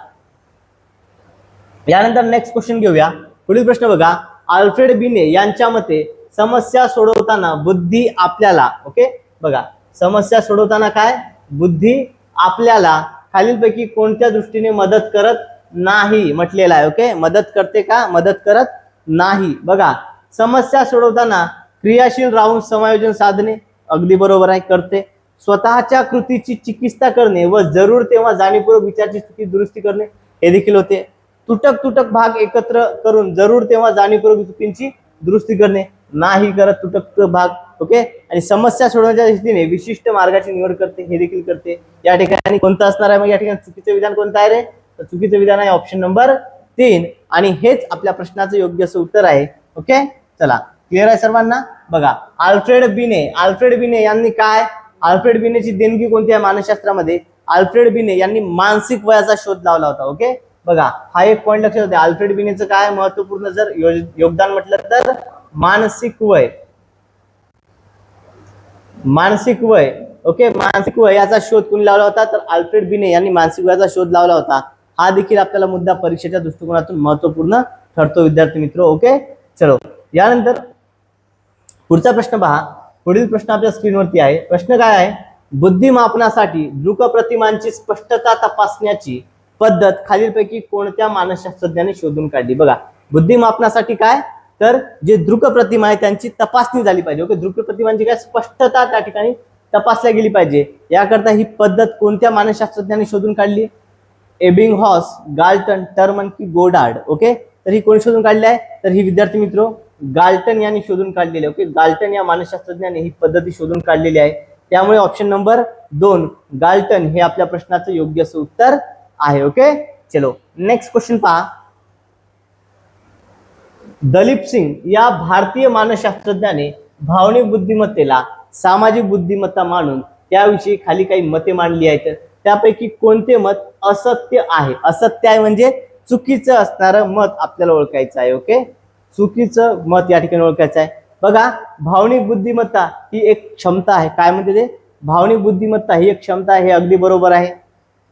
A: यानंतर नेक्स्ट क्वेश्चन घेऊया. पुढील प्रश्न बघा, अल्फ्रेड बिने यांच्या मते समस्या सोडवताना बुद्धी आपल्याला. ओके, बघा समस्या सोडवताना काय बुद्धी आपल्याला खालीलपैकी कोणत्या दृष्टीने मदत करत नाही म्हटलेला आहे. ओके, मदत करते का, मदत करत नाही. बघा समस्या सोडवताना क्रियाशील राहून समायोजन साधणे अगदी बरोबर आहे, करते. स्वतःच्या कृतीची चिकित्सा करणे व जरूर तेव्हा जाणीवपूर्वक विचाराची चुकी दुरुस्ती करणे हे देखील होते. तुटक भाग एकत्र करून जरूर तेव्हा जाणीवपूर्वक चुकींची दुरुस्ती करणे नाही करत तुटक भाग. ओके, आणि समस्या सोडवण्याच्या दृष्टीने विशिष्ट मार्गाची निवड करते हे देखील करते. या ठिकाणी कोणतं असणार आहे मग, या ठिकाणी चुकीचं विधान कोणतं आहे रे, तर चुकीचं विधान आहे ऑप्शन नंबर 3 आणि हेच आपल्या प्रश्नाचं योग्य असं उत्तर आहे. ओके, चला क्लिअर आहे सर्वांना. बघा अल्फ्रेड बिने यांनी काय, अल्फ्रेड बिनेची देणगी कोणती आहे मानसशास्त्रामध्ये, अल्फ्रेड बिने यांनी मानसिक वयाचा शोध लावला होता. ओके, बघा हा एक पॉइंट लक्षात होते, अल्फ्रेड बिनेचं काय महत्वपूर्ण जर योगदान म्हटलं तर मानसिक वय. ओके, मानसिक वय याचा शोध कोणी लावला होता तर अल्फ्रेड बिने यांनी मानसिक वयाचा शोध लावला होता. हा देखील आपल्याला मुद्दा परीक्षेच्या दृष्टिकोनातून महत्वपूर्ण ठरतो विद्यार्थी मित्र. ओके, चलो यानंतर पुढचा प्रश्न पहा. पुढील प्रश्न आपल्या स्क्रीनवरती आहे. प्रश्न काय आहे, बुद्धिमापनासाठी दृक प्रतिमांची स्पष्टता तपासण्याची पद्धत खालीलपैकी कोणत्या मानसशास्त्रज्ञाने शोधून काढली? बघा, बुद्धिमापनासाठी काय तर जे दृक प्रतिमा आहे त्यांची तपासणी झाली पाहिजे. ओके, दृक प्रतिमांची काय स्पष्टता त्या ठिकाणी तपासल्या गेली पाहिजे. याकरता ही पद्धत कोणत्या मानसशास्त्रज्ञांनी शोधून काढली? एबिंगहॉस, गाल्टन, टर्मन की गोडार्ड. ओके, तर ही कोण शोधून काढली आहे? तर ही विद्यार्थी मित्र गाल्टन यांनी शोधून काढलेली आहे. ओके, गाल्टन या मानसशास्त्रज्ञाने ही पद्धती शोधून काढलेली आहे. त्यामुळे ऑप्शन नंबर 2 गाल्टन हे आपल्या प्रश्नाचं योग्य असं उत्तर आहे. ओके, चलो नेक्स्ट क्वेश्चन पहा. दलीप सिंग या भारतीय मानसशास्त्रज्ञाने भावनिक बुद्धिमत्तेला सामाजिक बुद्धिमत्ता मानून त्याविषयी खाली काही मते मांडली आहेत. त्यापैकी कोणते मत असत्य आहे? असत्य आहे म्हणजे चुकीचं असणारं मत आपल्याला ओळखायचं आहे. ओके, चुकीचं मत या ठिकाणी ओळखायचं आहे. बघा, भावनिक बुद्धिमत्ता ही एक क्षमता आहे. काय म्हणते ते? भावनिक बुद्धिमत्ता ही एक क्षमता आहे. हे अगदी बरोबर आहे.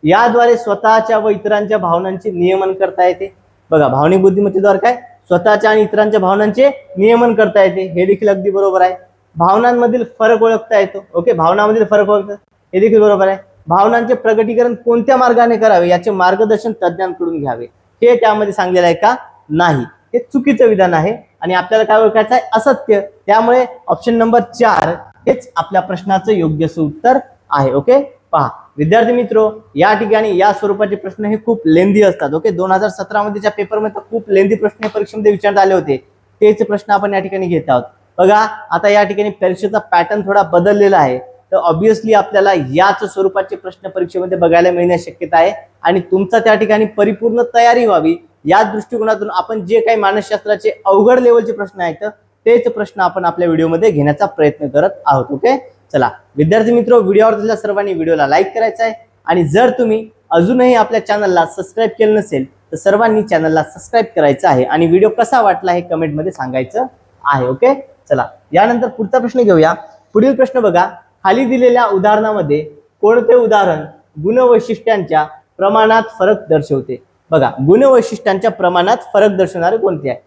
A: याद्वारे स्वतःच्या व इतरांच्या भावनांचे नियमन करता येते. बघा, भावनिक बुद्धिमत्तेद्वारे काय स्वतःच्या आणि इतरांच्या भावनांचे नियमन करता येते. हे देखील अगदी बरोबर आहे. भावनांमधील फरक ओळखता येतो. ओके, भावनांमधील फरक ओळखता, हे देखील बरोबर आहे. भावनांचे प्रगटीकरण कोणत्या मार्गाने करावे याचे मार्गदर्शन तज्ञांकडून घ्यावे, हे त्यामध्ये सांगलेलं आहे का? नाही, हे चुकीचं विधान आहे आणि आपल्याला काय ओळखायचं आहे? असत्य. त्यामुळे ऑप्शन नंबर 4 हेच आपल्या प्रश्नाचं योग्य उत्तर आहे. ओके, पहा विद्यार्थी मित्रो, या ठिकाणी या स्वरूपाचे प्रश्न हे खूप लेंदी असतात. ओके, 2017 मध्येच्या पेपरमध्ये खूप लेंदी प्रश्न परीक्षेमध्ये विचारण्यात आले होते. तेच प्रश्न आपण या ठिकाणी घेत आहोत. बघा, आता या ठिकाणी परीक्षेचा पॅटर्न थोडा बदललेला आहे. तर ऑब्विसली आपल्याला याच स्वरूपाचे प्रश्न परीक्षेमध्ये बघायला मिळण्याची शक्यता आहे आणि तुमचा त्या ठिकाणी परिपूर्ण तयारी व्हावी या दृष्टिकोनातून आपण जे काही मानसशास्त्राचे अवघड लेवलचे प्रश्न आहेत तेच प्रश्न आपण आपल्या व्हिडिओमध्ये घेण्याचा प्रयत्न करत आहोत. ओके, चला विद्यार्थी मित्र, व्हिडिओ आवडलेल्या सर्वांनी व्हिडिओला लाईक करायचा आहे आणि जर तुम्ही अजूनही आपल्या चॅनलला सबस्क्राईब केलं नसेल तर सर्वांनी चॅनलला सबस्क्राईब करायचं आहे आणि व्हिडिओ कसा वाटला हे कमेंटमध्ये सांगायचं आहे. ओके, चला यानंतर पुढचा प्रश्न घेऊया. पुढील प्रश्न बघा, खाली दिलेल्या उदाहरणामध्ये कोणते उदाहरण गुणवैशिष्ट्यांच्या प्रमाणात फरक दर्शवते? बघा, गुणवैशिष्ट्यांच्या प्रमाणात फरक दर्शवणारे कोणते आहे?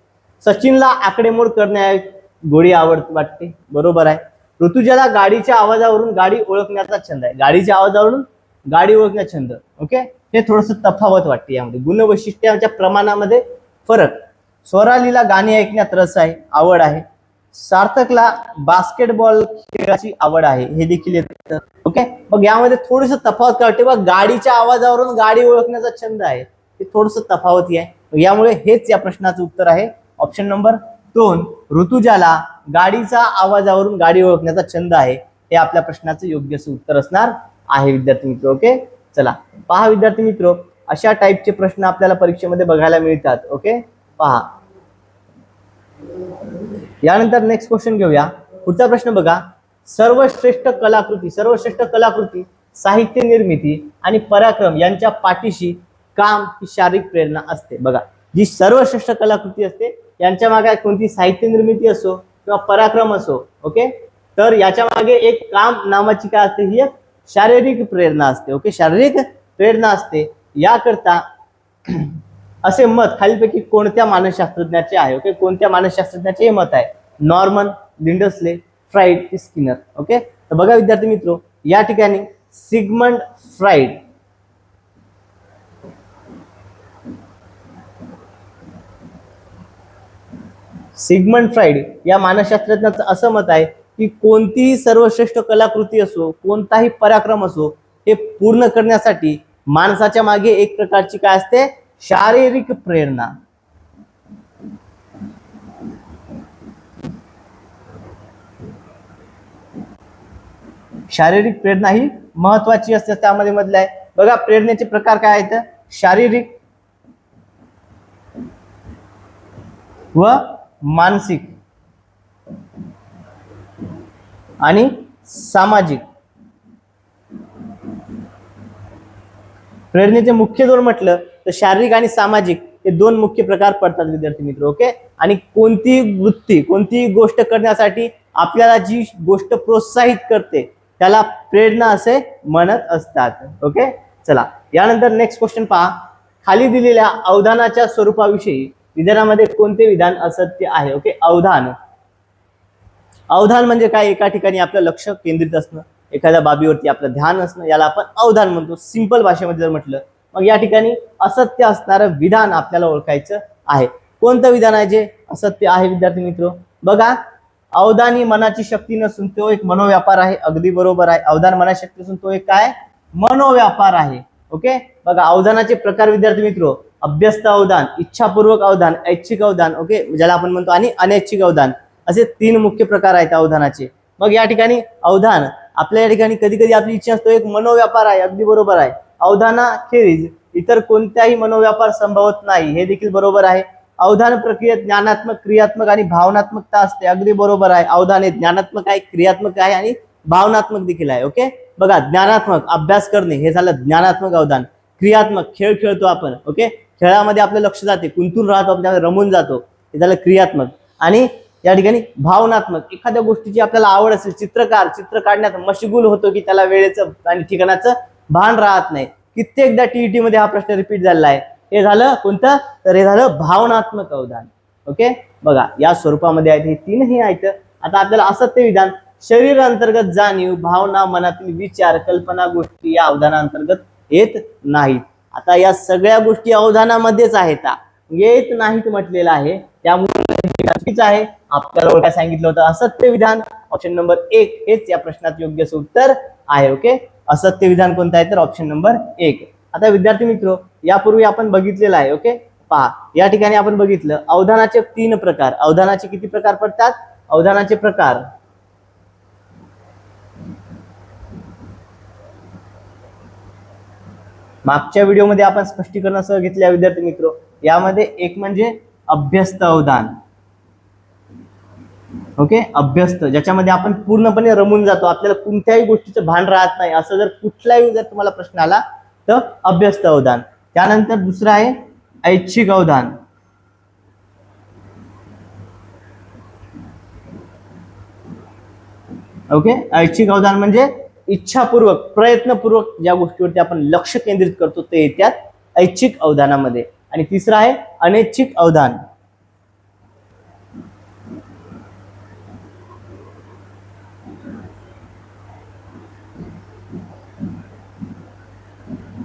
A: सचिनला आकडेमोड करण्यास गोडी वाटते, बरोबर आहे. ऋतुजाला गाडीच्या आवाजावरून गाडी ओळखण्याचा छंद आहे. गाडीच्या आवाजावरून गाडी ओळखण्याचा छंद. ओके, हे थोडस तफावत वाटते यामध्ये. गुणवैशिष्ट्यांच्या प्रमाणामध्ये फरक. स्वरालीला गाणी ऐकण्यात रस आहे, आवड आहे. सार्थकला बास्केटबॉल खेळाची आवड आहे, हे देखील येतं. ओके, मग यामध्ये थोडस तफावत वाटते. बघ, गाडीच्या आवाजावरून गाडी ओळखण्याचा छंद आहे, हे थोडस तफावती आहे. यामुळे हेच या प्रश्नाचं उत्तर आहे ऑप्शन नंबर 2. ऋतुजाला गाडीचा आवाजावरून गाडी ओळखण्याचा छंद आहे, हे आपल्या प्रश्नाचं योग्य उत्तर असणार आहे विद्यार्थी मित्र. ओके, चला पहा विद्यार्थी मित्र, अशा टाईपचे प्रश्न आपल्याला परीक्षेमध्ये बघायला मिळतात. ओके, पहा यानंतर नेक्स्ट क्वेश्चन घेऊया. पुढचा प्रश्न बघा, सर्वश्रेष्ठ कलाकृती, साहित्य निर्मिती आणि पराक्रम यांच्या पाठीशी काम ही शारीरिक प्रेरणा असते. बघा, जी सर्वश्रेष्ठ कलाकृती असते यांच्या मागे कोणती साहित्य निर्मिती असो किंवा पराक्रम असो, ओके, तर याच्या मागे एक काम नावाची काय असते? ही एक शारीरिक प्रेरणा असते. ओके, शारीरिक प्रेरणा असते. याकरता असे मत खालीलपैकी कोणत्या मानसशास्त्रज्ञाचे आहे? ओके, कोणत्या मानसशास्त्रज्ञाचे हे मत आहे? नॉर्मन, लिंडर्सले, फ्राइड की स्किनर. ओके, तर बघा विद्यार्थी मित्र, या ठिकाणी सिगमंड फ्राइड या मानसशास्त्रज्ञाचं असं मत आहे की कोणतीही सर्वश्रेष्ठ कलाकृती असो, कोणताही पराक्रम असो, हे पूर्ण करण्यासाठी माणसाच्या मागे एक प्रकारची काय असते? शारीरिक प्रेरणा. शारीरिक प्रेरणा ही महत्वाची असते त्यामध्ये मधलं आहे. बघा, प्रेरणेचे प्रकार काय आहेत? शारीरिक व मानसिक आणि सामाजिक. प्रेरणेचे मुख्य दोन म्हटलं तर शारीरिक आणि सामाजिक हे दोन मुख्य प्रकार पडतात विद्यार्थी मित्र. ओके, आणि कोणतीही वृत्ती, कोणतीही गोष्ट करण्यासाठी आपल्याला जी गोष्ट प्रोत्साहित करते त्याला प्रेरणा असे म्हणत असतात. ओके, चला यानंतर नेक्स्ट क्वेश्चन पहा. खाली दिलेल्या अवधानाच्या स्वरूपाविषयी विधानामध्ये कोणते विधान असत्य आहे? ओके, अवधान म्हणजे काय? एका ठिकाणी आपलं लक्ष केंद्रित असणं, एखाद्या बाबीवरती आपलं ध्यान असणं, याला आपण अवधान म्हणतो. सिंपल भाषेमध्ये जर म्हटलं मग या ठिकाणी असत्य असणारं विधान आपल्याला ओळखायचं आहे. कोणतं विधान आहे जे असत्य आहे विद्यार्थी मित्र? बघा, अवधान ही मनाची शक्ती नसून तो एक मनोव्यापार आहे. अगदी बरोबर आहे. अवधान मनाची शक्ती नसून तो एक काय? मनोव्यापार आहे. ओके, बघा अवधानाचे प्रकार विद्यार्थी मित्र, अभ्यस्त अवधान, इच्छापूर्वक अवधान, ऐच्छिक अवधान, ओके ज्याला आपण म्हणतो, आणि अनैच्छिक अवधान, असे 3 मुख्य प्रकार आहेत अवधानाचे. मग या ठिकाणी अवधान आपल्या या ठिकाणी कधी कधी आपली इच्छा असतो एक मनोव्यापार आहे. अगदी बरोबर आहे. अवधानाखेरीज इतर कोणत्याही मनोव्यापार संभवत नाही, हे देखील बरोबर आहे. अवधान प्रक्रियेत ज्ञानात्मक, क्रियात्मक आणि भावनात्मकता असते. अगदी बरोबर आहे. अवधान हे ज्ञानात्मक आहे, क्रियात्मक आहे आणि भावनात्मक देखील आहे. ओके, बघा ज्ञानात्मक अभ्यास करणे हे झालं ज्ञानात्मक अवधान. क्रियात्मक खेळ खेळतो आपण, ओके खेळामध्ये आपलं लक्ष जाते, गुंतून राहतो, आपल्याला रमून जातो, हे झालं क्रियात्मक. आणि या ठिकाणी भावनात्मक, एखाद्या गोष्टीची आपल्याला आवड असेल, चित्रकार चित्र काढण्यात मशगूल होतो की त्याला वेळेचं आणि ठिकाणाचं भान राहत नाही. कित्येकदा टीईटी मध्ये हा प्रश्न रिपीट झालेला आहे. हे झालं कोणतं? तर हे झालं भावनात्मक अवधान. ओके, बघा या स्वरूपामध्ये आहेत हे 3ही आहेत. आता आपल्याला असत्य विधान, शरीर अंतर्गत जाणीव, भावना, मनातील विचार, कल्पना, गोष्टी या अवधानांतर्गत येत नाहीत. आता या सगळ्या गोष्टी अवधानामध्येच आहेत, येत नाहीत म्हटलेलं आहे, त्यामुळे आहे. आपल्याला ओळखायला सांगितलं होतं असत्य विधान. ऑप्शन नंबर 1 हेच या प्रश्नाचं योग्य उत्तर आहे. ओके, असत्य विधान कोणतं आहे? तर ऑप्शन नंबर 1. आता विद्यार्थी मित्र, यापूर्वी आपण बघितलेलं आहे. ओके, पहा या ठिकाणी आपण बघितलं अवधानाचे 3 प्रकार. अवधानाचे किती प्रकार पडतात? अवधानाचे प्रकार मागच्या व्हिडिओमध्ये आपण स्पष्टीकरणासह घेतल्या विद्यार्थी मित्र. यामध्ये एक म्हणजे अभ्यस्त अवधान. ओके, अभ्यस्त, ज्याच्यामध्ये आपण पूर्णपणे रमून जातो, आपल्याला कोणत्याही गोष्टीचं भान राहत नाही, असं जर कुठलाही जर तुम्हाला प्रश्न आला तर अभ्यस्त अवधान. त्यानंतर दुसरं आहे ऐच्छिक अवधान. ओके, ऐच्छिक अवधान म्हणजे इच्छापूर्वक, प्रयत्नपूर्वक ज्या गोष्टीवरती आपण लक्ष केंद्रित करतो ते येतात ऐच्छिक अवधानामध्ये. आणि तिसरं आहे अनैच्छिक अवधान.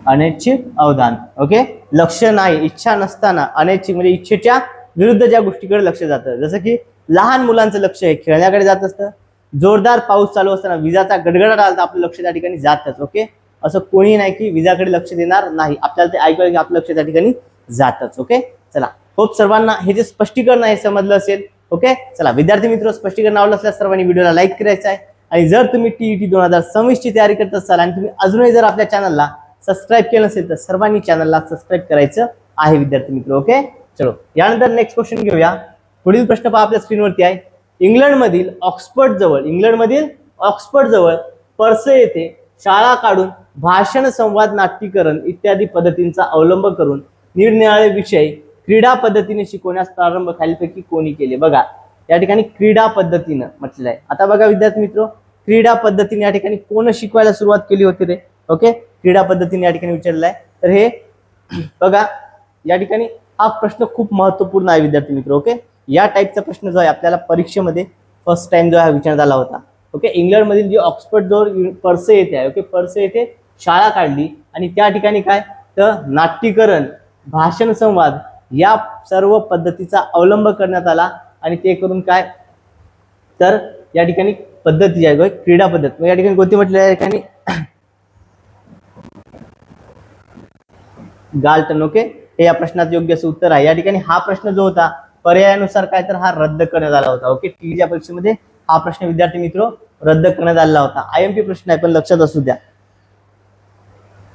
A: अनैच्छिक अवधान. ओके, लक्ष नाही, इच्छा नसताना अनैच्छिक म्हणजे इच्छेच्या विरुद्ध ज्या गोष्टीकडे लक्ष जातं. जसं की लहान मुलांचं लक्ष हे खेळण्याकडे जात असतं. जोरदार पाऊस चालू असताना विजाचा गडगडाट आला तर आपलं लक्ष त्या ठिकाणी जातच. ओके, असं कोणी नाही की विजाकडे लक्ष देणार नाही, आपल्याला ते ऐकलं की आपलं लक्ष त्या ठिकाणी जातच. ओके, चला, होप सर्वांना हे जे स्पष्टीकरण आहे समजलं असेल. ओके, चला विद्यार्थी मित्र, स्पष्टीकरण आवडलं असल्यास सर्वांनी व्हिडिओला लाईक करायचं आहे. आणि जर तुम्ही टीईटी 2026 ची तयारी करत असाल आणि तुम्ही अजूनही जर आपल्या चॅनलला सबस्क्राईब केलं असेल तर सर्वांनी चॅनलला सबस्क्राईब करायचं आहे विद्यार्थी मित्र. ओके, चलो यानंतर नेक्स्ट क्वेश्चन घेऊया. पुढील प्रश्न पहा आपल्या स्क्रीनवरती आहे. इंग्लंडमधील ऑक्सफर्ड जवळ पर्से येथे शाळा काढून भाषण, संवाद, नाट्यकरण इत्यादी पद्धतींचा अवलंब करून निरनिराळे विषय क्रीडा पद्धतीने शिकवण्यास प्रारंभ खालीलपैकी कोणी केले? बघा या ठिकाणी क्रीडा पद्धतीनं म्हटलेलं आहे. आता बघा विद्यार्थी मित्र, क्रीडा पद्धतीने या ठिकाणी कोण शिकवायला सुरुवात केली होती रे? ओके, क्रीडा पद्धतीने या ठिकाणी विचारलेला आहे. तर हे बघा या ठिकाणी हा प्रश्न खूप महत्वपूर्ण आहे विद्यार्थी मित्र. ओके, या टाईपचा प्रश्न जो आहे आपल्याला परीक्षेमध्ये फर्स्ट टाइम जो आहे विचारण्यात आला होता. ओके, इंग्लंडमधील जी ऑक्सफर्ड जवळ पर्से येथे आहे, ओके पर्से येथे शाळा काढली आणि त्या ठिकाणी काय तर नाट्यकरण, भाषण, संवाद या सर्व पद्धतीचा अवलंब करण्यात आला. आणि ते करून काय तर या ठिकाणी पद्धती आहे क्रीडा पद्धत. या ठिकाणी कोणती म्हटली आहे? या ठिकाणी गाल्टन. ओके, हे या प्रश्नाचं योग्य असं उत्तर आहे. या ठिकाणी हा प्रश्न जो होता पर्यायानुसार काय तर हा रद्द करण्यात आला होता. ओके, टीईच्या परीक्षेमध्ये हा प्रश्न विद्यार्थी मित्र रद्द करण्यात आला होता. आयएमपी प्रश्न आहे पण लक्षात असू द्या.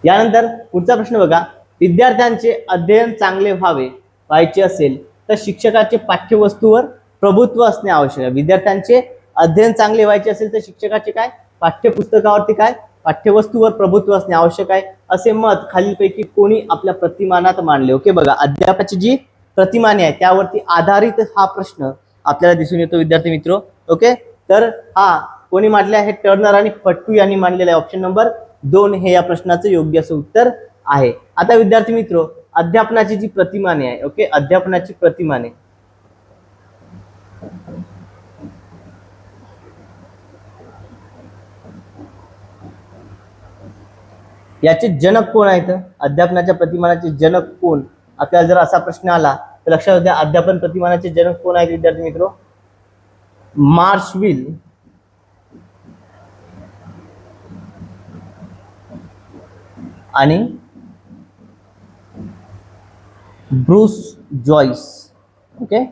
A: यानंतर पुढचा प्रश्न बघा. विद्यार्थ्यांचे अध्ययन चांगले व्हायचे असेल तर शिक्षकाचे पाठ्यवस्तूवर प्रभुत्व असणे आवश्यक आहे. विद्यार्थ्यांचे अध्ययन चांगले व्हायचे असेल तर शिक्षकाचे काय पाठ्यपुस्तकावरती काय पाठ्यवस्तूवर प्रभुत्व असणे आवश्यक आहे, असे मत खालीलपैकी कोणी आपल्या प्रतिमानात मांडले? ओके, बघा अध्यापनाची जी प्रतिमाने आहे त्यावरती आधारित हा प्रश्न आपल्याला दिसून येतो विद्यार्थी मित्र. ओके, तर हा कोणी मांडले आहे? टर्नर आणि पट्टू यांनी मांडलेला आहे. ऑप्शन नंबर 2 हे या प्रश्नाचं योग्य असं उत्तर आहे. आता विद्यार्थी मित्र, अध्यापनाची जी प्रतिमाने आहे, ओके अध्यापनाची प्रतिमाने याचे जनक कोण आहेत? अध्यापनाच्या प्रतिमानाचे जनक कोण? आपल्याला जर असा प्रश्न आला तर लक्षात द्या, अध्यापन प्रतिमानाचे जनक कोण आहेत विद्यार्थी मित्र? मार्शविल आणि ब्रूस जॉइस. ओके,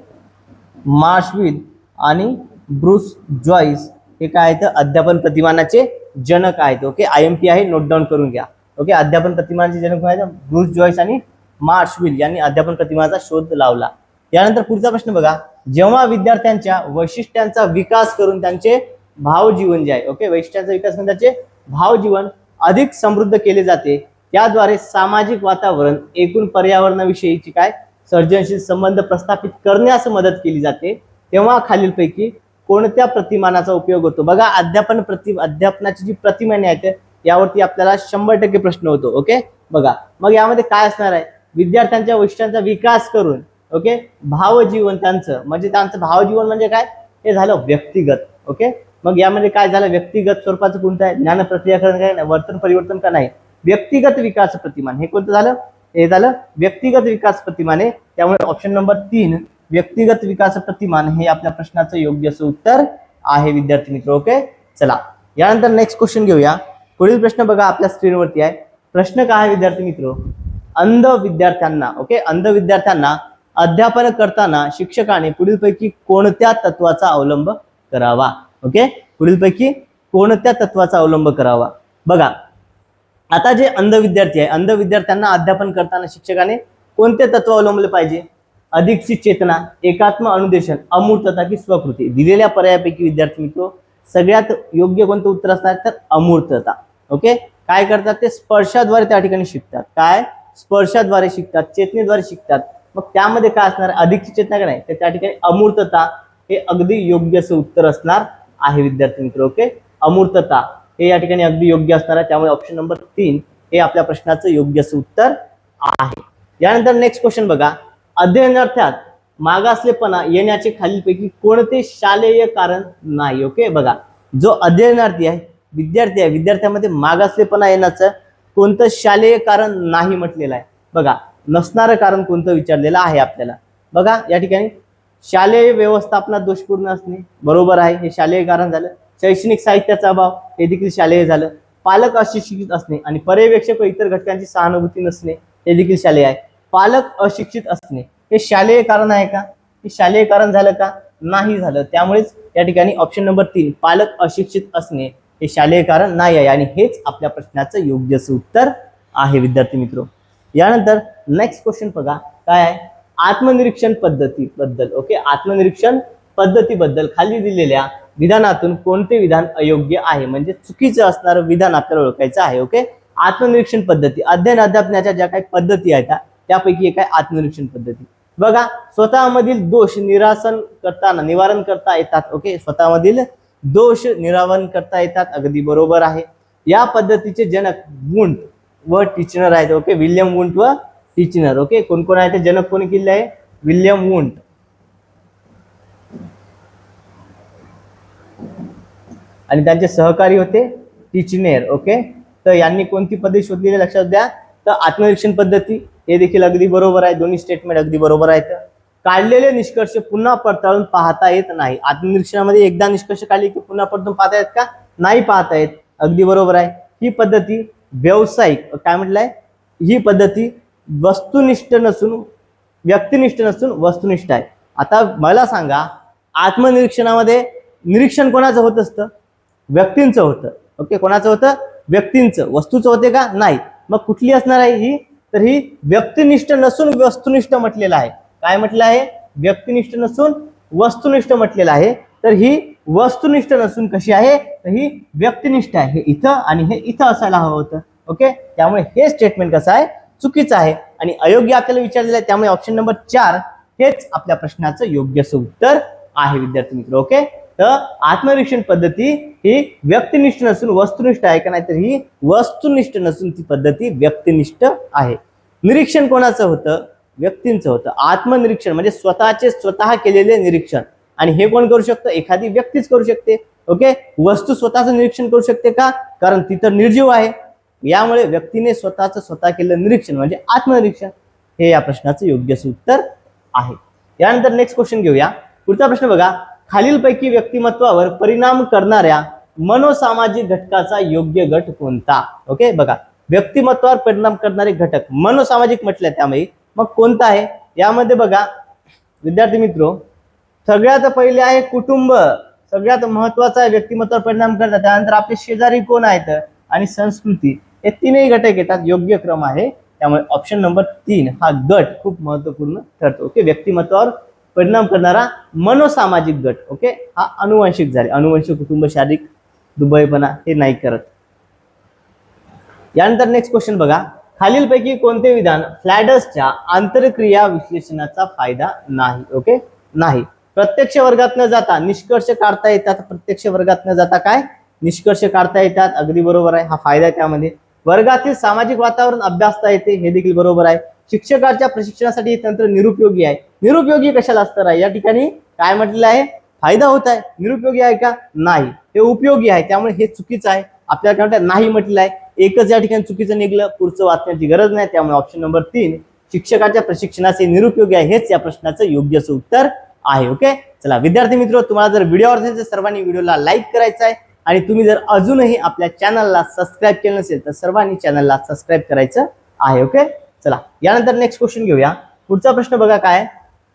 A: मार्शविल आणि ब्रूस जॉइस हे काय आहेत? अध्यापन प्रतिमानाचे जनक आहेत. ओके, IMP आहे, नोट डाऊन करून घ्या. ओके, अध्यापन प्रतिमानाचे जनक कोण आहेत? ब्रूस जॉइस आणि मार्शविल यांनी अध्यापन प्रतिमानाचा शोध लावला. यानंतर पुढचा प्रश्न बघा, जेव्हा विद्यार्थ्यांच्या वैशिष्ट्यांचा विकास करून त्यांचे भावजीवन जे आहे, ओके, वैशिष्ट्यांचा विकास करून त्याचे भावजीवन अधिक समृद्ध केले जाते, त्याद्वारे सामाजिक वातावरण एकूण पर्यावरणाविषयीची काय सर्जनशील संबंध प्रस्थापित करण्यास मदत केली जाते, तेव्हा खालीलपैकी कोणत्या प्रतिमानाचा उपयोग होतो? बघा, अध्यापनाची जी प्रतिमाने आहेत यावरती आपल्याला 100% प्रश्न होतो. ओके, बघा मग यामध्ये काय असणार आहे? विद्यार्थ्यांच्या वैशिष्ट्यांचा विकास करून, ओके, भावजीवन त्यांचं भावजीवन म्हणजे काय? हे झालं व्यक्तिगत. ओके, मग यामध्ये काय झालं? व्यक्तिगत स्वरूपाचं कोणतं आहे? ज्ञान प्रक्रियाकरण काय, वर्तन परिवर्तन का नाही, व्यक्तिगत विकास प्रतिमान. हे कोणतं झालं? हे झालं व्यक्तिगत विकास प्रतिमान आहे. त्यामुळे ऑप्शन नंबर 3 व्यक्तिगत विकास प्रतिमान हे आपल्या प्रश्नाचं योग्य असं उत्तर आहे विद्यार्थी मित्र. ओके, चला यानंतर नेक्स्ट क्वेश्चन घेऊया. पुढील प्रश्न बघा आपल्या स्क्रीनवरती आहे. प्रश्न काय आहे विद्यार्थी मित्र? अंध विद्यार्थ्यांना, ओके, अंध विद्यार्थ्यांना अध्यापन करताना शिक्षकाने पुढीलपैकी कोणत्या तत्वाचा अवलंब करावा? ओके, पुढीलपैकी कोणत्या तत्वाचा अवलंब करावा? बघा, आता जे अंध विद्यार्थी आहे, अंध विद्यार्थ्यांना अध्यापन करताना शिक्षकाने कोणते तत्व अवलंबले पाहिजे? अधिकची चेतना, एकात्म अनुदेशन, अमूर्तता की स्वकृती. दिलेल्या पर्यायापैकी विद्यार्थी मित्र सगळ्यात योग्य कोणतं उत्तर असणार? तर अमूर्तता. ओके, काय करतात ते? स्पर्शाद्वारे त्या ठिकाणी शिकतात. काय? स्पर्शाद्वारे शिकतात, चेतनेद्वारे शिकतात. मग त्यामध्ये काय असणार? अधिकची चेतना का नाही, तर त्या ठिकाणी अमूर्तता हे अगदी योग्य असं उत्तर असणार आहे विद्यार्थी मित्र. ओके, अमूर्तता हे या ठिकाणी अगदी योग्य असणार आहे. त्यामुळे ऑप्शन नंबर 3 हे आपल्या प्रश्नाचं योग्य असं उत्तर आहे. यानंतर नेक्स्ट क्वेश्चन बघा, अध्ययनार्थात मागासलेपणा येण्याचे खालीलपैकी कोणते शालेय कारण नाही? ओके, बघा, जो अध्ययनार्थी आहे, विद्यार्थी आहे, विद्यार्थ्यामध्ये मागासलेपणा येण्याचं कोणतं शालेय कारण नाही म्हटलेलं आहे? बघा, नसणारं कारण कोणतं विचारलेलं आहे आपल्याला? बघा, या ठिकाणी शालेय व्यवस्थापनात दोषपूर्ण असणे बरोबर आहे, हे शालेय कारण झालं. शैक्षणिक साहित्याचा अभाव हे देखील शालेय झालं. पालक अशिक्षित असणे आणि पर्यवेक्षक व इतर घटकांची सहानुभूती नसणे हे देखील शालेय आहे. पालक अशिक्षित असणे हे शालेय कारण आहे का? हे शालेय कारण झालं का? नाही झालं. त्यामुळेच या ठिकाणी ऑप्शन नंबर 3 पालक अशिक्षित असणे हे शालेय कारण नाही आहे आणि हेच आपल्या प्रश्नाचं योग्य असं उत्तर आहे विद्यार्थी मित्र. यानंतर नेक्स्ट क्वेश्चन बघा काय आहे? आत्मनिरीक्षण पद्धतीबद्दल. ओके, आत्मनिरीक्षण पद्धतीबद्दल खाली दिलेल्या विधानातून कोणते विधान अयोग्य आहे, म्हणजे चुकीचं असणारं विधान आपल्याला ओळखायचं आहे. ओके, आत्मनिरीक्षण पद्धती, अध्ययन अध्यापनाच्या ज्या काही पद्धती आहेत त्यापैकी एक आहे आत्मनिरीक्षण पद्धती. बघा, स्वतःमधील दोष निवारण करता येतात. ओके, स्वतःमधील दोष निवारण करता येतात, अगदी बरोबर आहे. या पद्धतीचे जनक वुंट व टिचनर आहेत. ओके, विल्यम वुंट व टिचनर. ओके, कोण कोण आहे ते जनक? कोणी केले आहे? विल्यम वुंट आणि त्यांचे सहकारी होते टिचनेर. ओके, तर यांनी कोणती पद्धत शोधलेली लक्षात द्या, तर आत्मनिरीक्षण पद्धती. हे देखील अगदी बरोबर आहे, दोन्ही स्टेटमेंट अगदी बरोबर आहेत. काढलेले निष्कर्ष पुन्हा पडताळून पाहता येत नाही. आत्मनिरीक्षणामध्ये एकदा निष्कर्ष काढले की पुन्हा पडताळून पाहता येत का? नाही पाहता येत, अगदी बरोबर आहे. ही पद्धती व्यावसायिक काय म्हटलंय? ही पद्धती वस्तुनिष्ठ नसून व्यक्तिनिष्ठ नसून वस्तुनिष्ठ आहे. आता मला सांगा, आत्मनिरीक्षणामध्ये निरीक्षण कोणाचं होत असतं? व्यक्तींचं होतं. ओके, कोणाचं होतं? व्यक्तींचं. वस्तूचं होते का? नाही. मग कुठली असणार आहे ही? तर ही व्यक्तिनिष्ठ नसून वस्तुनिष्ठ म्हटलेलं आहे. काय म्हटलं आहे? व्यक्तिनिष्ठ नसून वस्तुनिष्ठ म्हटलेलं आहे. तर ही वस्तुनिष्ठ नसून कशी आहे? तर ही व्यक्तिनिष्ठ आहे. हे इथं आणि हे इथं असायला हवं होतं. ओके, त्यामुळे हे स्टेटमेंट कसं आहे? चुकीचं आहे आणि अयोग्य आपल्याला विचारलेलं आहे. त्यामुळे ऑप्शन नंबर 4 हेच आपल्या प्रश्नाचं योग्य असं उत्तर आहे विद्यार्थी मित्र. ओके, तर आत्मनिरीक्षण पद्धती ही व्यक्तिनिष्ठ नसून वस्तुनिष्ठ आहे का? नाही तर ही वस्तुनिष्ठ नसून ती पद्धती व्यक्तिनिष्ठ आहे. निरीक्षण कोणाचं होतं? व्यक्तींचं होतं. आत्मनिरीक्षण म्हणजे स्वतः केलेले निरीक्षण, आणि हे कोण करू शकतं? एखादी व्यक्तीच करू शकते. ओके, वस्तू स्वतःचं निरीक्षण करू शकते का? कारण ती तर निर्जीव आहे. यामुळे व्यक्तीने स्वतः केलेलं निरीक्षण म्हणजे आत्मनिरीक्षण हे या प्रश्नाचं योग्य उत्तर आहे. यानंतर नेक्स्ट क्वेश्चन घेऊया. पुढचा प्रश्न बघा, खालीलपैकी व्यक्तिमत्वावर परिणाम करणाऱ्या मनोसामाजिक घटकाचा योग्य गट कोणता? ओके, बघा व्यक्तिमत्वावर परिणाम करणारे घटक मनोसामाजिक म्हटले, त्यामुळे मग कोणता आहे? यामध्ये बघा विद्यार्थी मित्रो, सगळ्यात पहिले आहे कुटुंब, सगळ्यात महत्वाचा व्यक्तिमत्वावर परिणाम करतात. त्यानंतर आपले शेजारी कोण आहेत आणि संस्कृती, हे तीनही घटक येतात. योग्य क्रम आहे, त्यामुळे ऑप्शन नंबर 3 हा गट खूप महत्वपूर्ण ठरतो. ओके, व्यक्तिमत्वावर परिणाम करणारा मनोसामाजिक गट. ओके, हा अनुवांशिक झाले. अनुवंशिक कुटुंब शारीरिक दुबळेपणा हे नाही करत. यानंतर नेक्स्ट क्वेश्चन बघा, खालीलपैकी कोणते विधान फ्लॅडर्सच्या आंतरक्रिया विश्लेषणाचा फायदा नाही? ओके, नाही. प्रत्यक्ष वर्गात न जाता निष्कर्ष काढता येतात. प्रत्यक्ष वर्गात न जाता काय निष्कर्ष काढता येतात, अगदी बरोबर आहे, हा फायदा आहे. त्यामध्ये वर्गातील सामाजिक वातावरण अभ्यासता येते, हे देखील बरोबर आहे. शिक्षकाच्या प्रशिक्षणासाठी हे तंत्र निरुपयोगी आहे. निरुपयोगी कशाला असतं? या ठिकाणी काय म्हटलेलं आहे? फायदा होत आहे. निरुपयोगी आहे का? नाही, हे उपयोगी आहे, त्यामुळे हे चुकीचं आहे. आपल्याला काय म्हणतात? नाही म्हटलेलं आहे. एकच या ठिकाणी चुकीचं निघलं, पुढचं वाचण्याची गरज नाही. त्यामुळे ऑप्शन नंबर 3 शिक्षकाच्या प्रशिक्षणाचे निरुपयोगी आहे, हेच या प्रश्नाचं योग्य उत्तर आहे. ओके, चला विद्यार्थी मित्र, तुम्हाला जर व्हिडिओ आवडला असेल तर सर्वांनी व्हिडिओला लाईक करायचा आहे आणि तुम्ही जर अजूनही आपल्या चॅनलला सबस्क्राईब केलं नसेल तर सर्वांनी चॅनलला सबस्क्राईब करायचं आहे. ओके, चला यानंतर नेक्स्ट क्वेश्चन घेऊया. पुढचा प्रश्न बघा काय,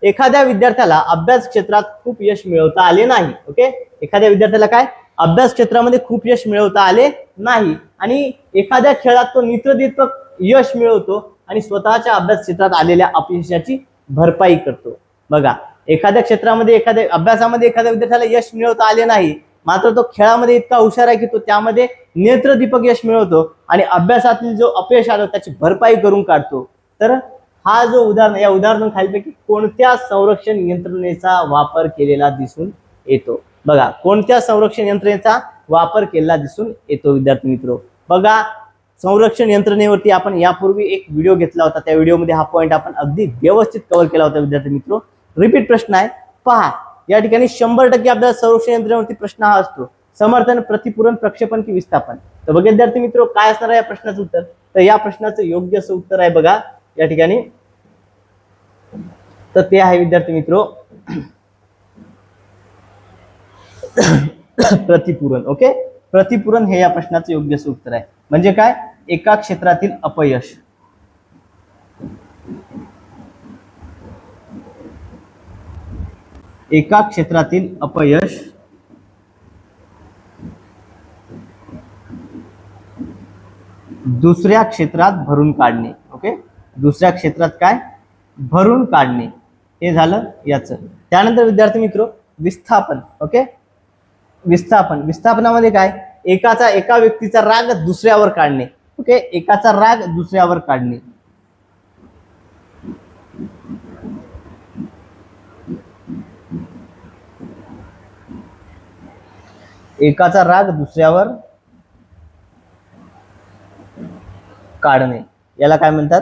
A: एखाद्या विद्यार्थ्याला अभ्यास क्षेत्रात खूप यश मिळवता आले नाही. ओके, एखाद्या विद्यार्थ्याला काय अभ्यास क्षेत्रामध्ये खूप यश मिळवता आले नाही आणि एखाद्या खेळात तो नेतृत्व यश मिळवतो आणि स्वतःच्या अभ्यास क्षेत्रात आलेल्या अपयशाची भरपाई करतो. बघा, एखाद्या क्षेत्रामध्ये एखाद्या अभ्यासामध्ये एखाद्या विद्यार्थ्याला यश मिळवता आले नाही, मात्र तो खेळामध्ये इतका हुशार आहे की तो त्यामध्ये नेत्रदीपक यश मिळवतो आणि अभ्यासातील जो अपयश आलं त्याची भरपाई करून काढतो. तर हा जो उदाहरण, या उदाहरण खालीलपैकी कोणत्या संरक्षण यंत्रणेचा वापर केलेला दिसून येतो? बघा, कोणत्या संरक्षण यंत्रणेचा वापर केलेला दिसून येतो? विद्यार्थी मित्र बघा, संरक्षण यंत्रणेवरती आपण यापूर्वी एक व्हिडिओ घेतला होता. त्या व्हिडिओमध्ये हा पॉईंट आपण अगदी व्यवस्थित कव्हर केला होता. विद्यार्थी मित्र, रिपीट प्रश्न आहे, पहा. या ठिकाणी 100% आपल्याला संरक्षण यंत्रणेवरती प्रश्न हा असतो, समर्थन, प्रतिपूरण, प्रक्षेपण की विस्थापन. तर बघा विद्यार्थी मित्र, काय असणार आहे या प्रश्नाचं उत्तर? तर या प्रश्नाचं योग्य असं उत्तर आहे बघा या ठिकाणी, तर ते आहे विद्यार्थी मित्र प्रतिपूरण. ओके, प्रतिपूरण हे या प्रश्नाचं योग्य असं उत्तर आहे. म्हणजे काय? एका क्षेत्रातील अपयश एका क्षेत्रातील अपयश दुसऱ्या क्षेत्रात भरून काढणे. ओके, दुसऱ्या क्षेत्रात काय भरून काढणे, हे झालं याचं. त्यानंतर विद्यार्थी मित्र विस्थापन. ओके, विस्थापनामध्ये काय एका व्यक्तीचा राग दुसऱ्यावर काढणे. ओके, एकाचा राग दुसऱ्यावर काढणे. एकाचा राग दुसऱ्यावर काढणे, याला काय म्हणतात?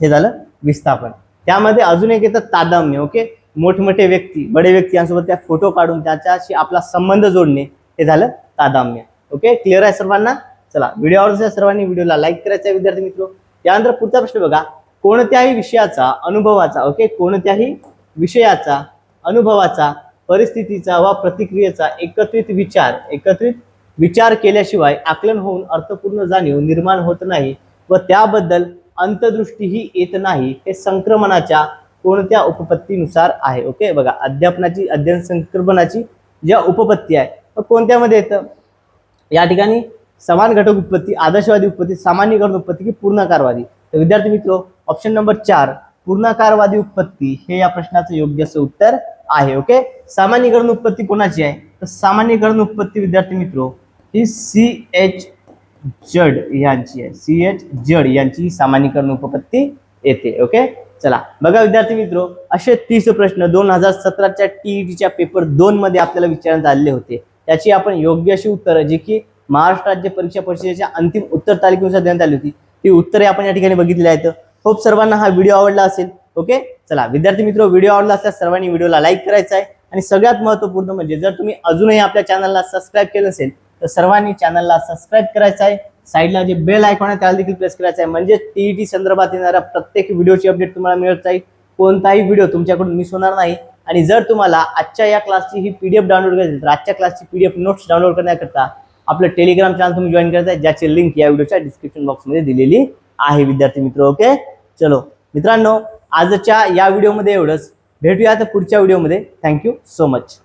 A: हे झालं विस्थापन. त्यामध्ये अजून एक येतं तादाम्य. ओके, मोठमोठे व्यक्ती, बडे व्यक्ती यांसोबत त्या फोटो काढून त्याच्याशी आपला संबंध जोडणे, हे झालं तादाम्य. ओके, क्लिअर आहे सर्वांना? चला, व्हिडिओ आवडल्यास सर्वांनी व्हिडिओला लाईक करायचं आहे विद्यार्थी मित्र. यानंतर पुढचा प्रश्न बघा, कोणत्याही विषयाचा अनुभवाचा, ओके, कोणत्याही विषयाचा अनुभवाचा, परिस्थितीचा व प्रतिक्रियेचा एकत्रित विचार केल्याशिवाय आकलन होऊन अर्थपूर्ण जाणीव निर्माण होत नाही व त्याबद्दल अंतर्दृष्टीही येत नाही, हे संक्रमणाच्या कोणत्या उपपत्तीनुसार आहे? ओके, बघा, अध्ययन संक्रमणाची ज्या उपपत्ती आहे कोणत्यामध्ये येतं? या ठिकाणी समान घटक उत्पत्ती, आदर्शवादी उत्पत्ती, सामान्यीकरण उत्पत्ती की पूर्णाकारवादी. तर विद्यार्थी मित्र ऑप्शन नंबर 4 पूर्णाकारवादी उत्पत्ती हे या प्रश्नाचं योग्य असं उत्तर आहे. ओके, सामान्यीकरण उत्पत्ती कोणाची आहे? तर सामान्यीकरण उत्पत्ती विद्यार्थी मित्र ही CH जड यांची आहे. CH जड यांची सामान्यीकरण उपपत्ती येते. ओके, चला बघा विद्यार्थी मित्र, असे 30 प्रश्न 2017च्या TETच्या पेपर 2 मध्ये आपल्याला विचारण्यात आलेले होते. त्याची आपण योग्य अशी उत्तरं, जी की महाराष्ट्र राज्य परीक्षा परिषदेच्या अंतिम उत्तर तालिकेनुसार देण्यात आली होती, ती उत्तरे आपण या ठिकाणी बघितली आहेत. होप सर्वांना हा व्हिडिओ आवडला असेल. ओके, चला विद्यार्थी मित्र, व्हिडिओ आवडला असल्यास सर्वांनी व्हिडिओला लाईक करायचा आहे आणि सगळ्यात महत्त्वपूर्ण म्हणजे जर तुम्ही अजूनही आपल्या चॅनलला सबस्क्राईब केलं असेल तर सर्वांनी चॅनलला सबस्क्राईब करायचं आहे. साईडला जे बेल आयकॉन आहे त्याला देखील प्रेस करायचं आहे, म्हणजे टीईटी संदर्भात येणाऱ्या प्रत्येक व्हिडिओची अपडेट तुम्हाला मिळत जाईल. कोणताही व्हिडिओ तुमच्याकडून मिस होणार नाही. आणि जर तुम्हाला आजच्या या क्लासची ही पीडीएफ डाउनलोड करायची तर आजच्या क्लासची पीडीएफ नोट्स डाउनलोड करण्याकरता आपलं टेलिग्राम चॅनल तुम्ही जॉईन करायचं आहे, ज्याची लिंक या व्हिडिओच्या डिस्क्रिप्शन बॉक्समध्ये दिलेली आहे विद्यार्थी मित्र. ओके, चलो मित्रांनो, आजच्या या व्हिडिओमध्ये एवढंच. भेटूया तर पुढच्या व्हिडिओमध्ये. Thank you so much.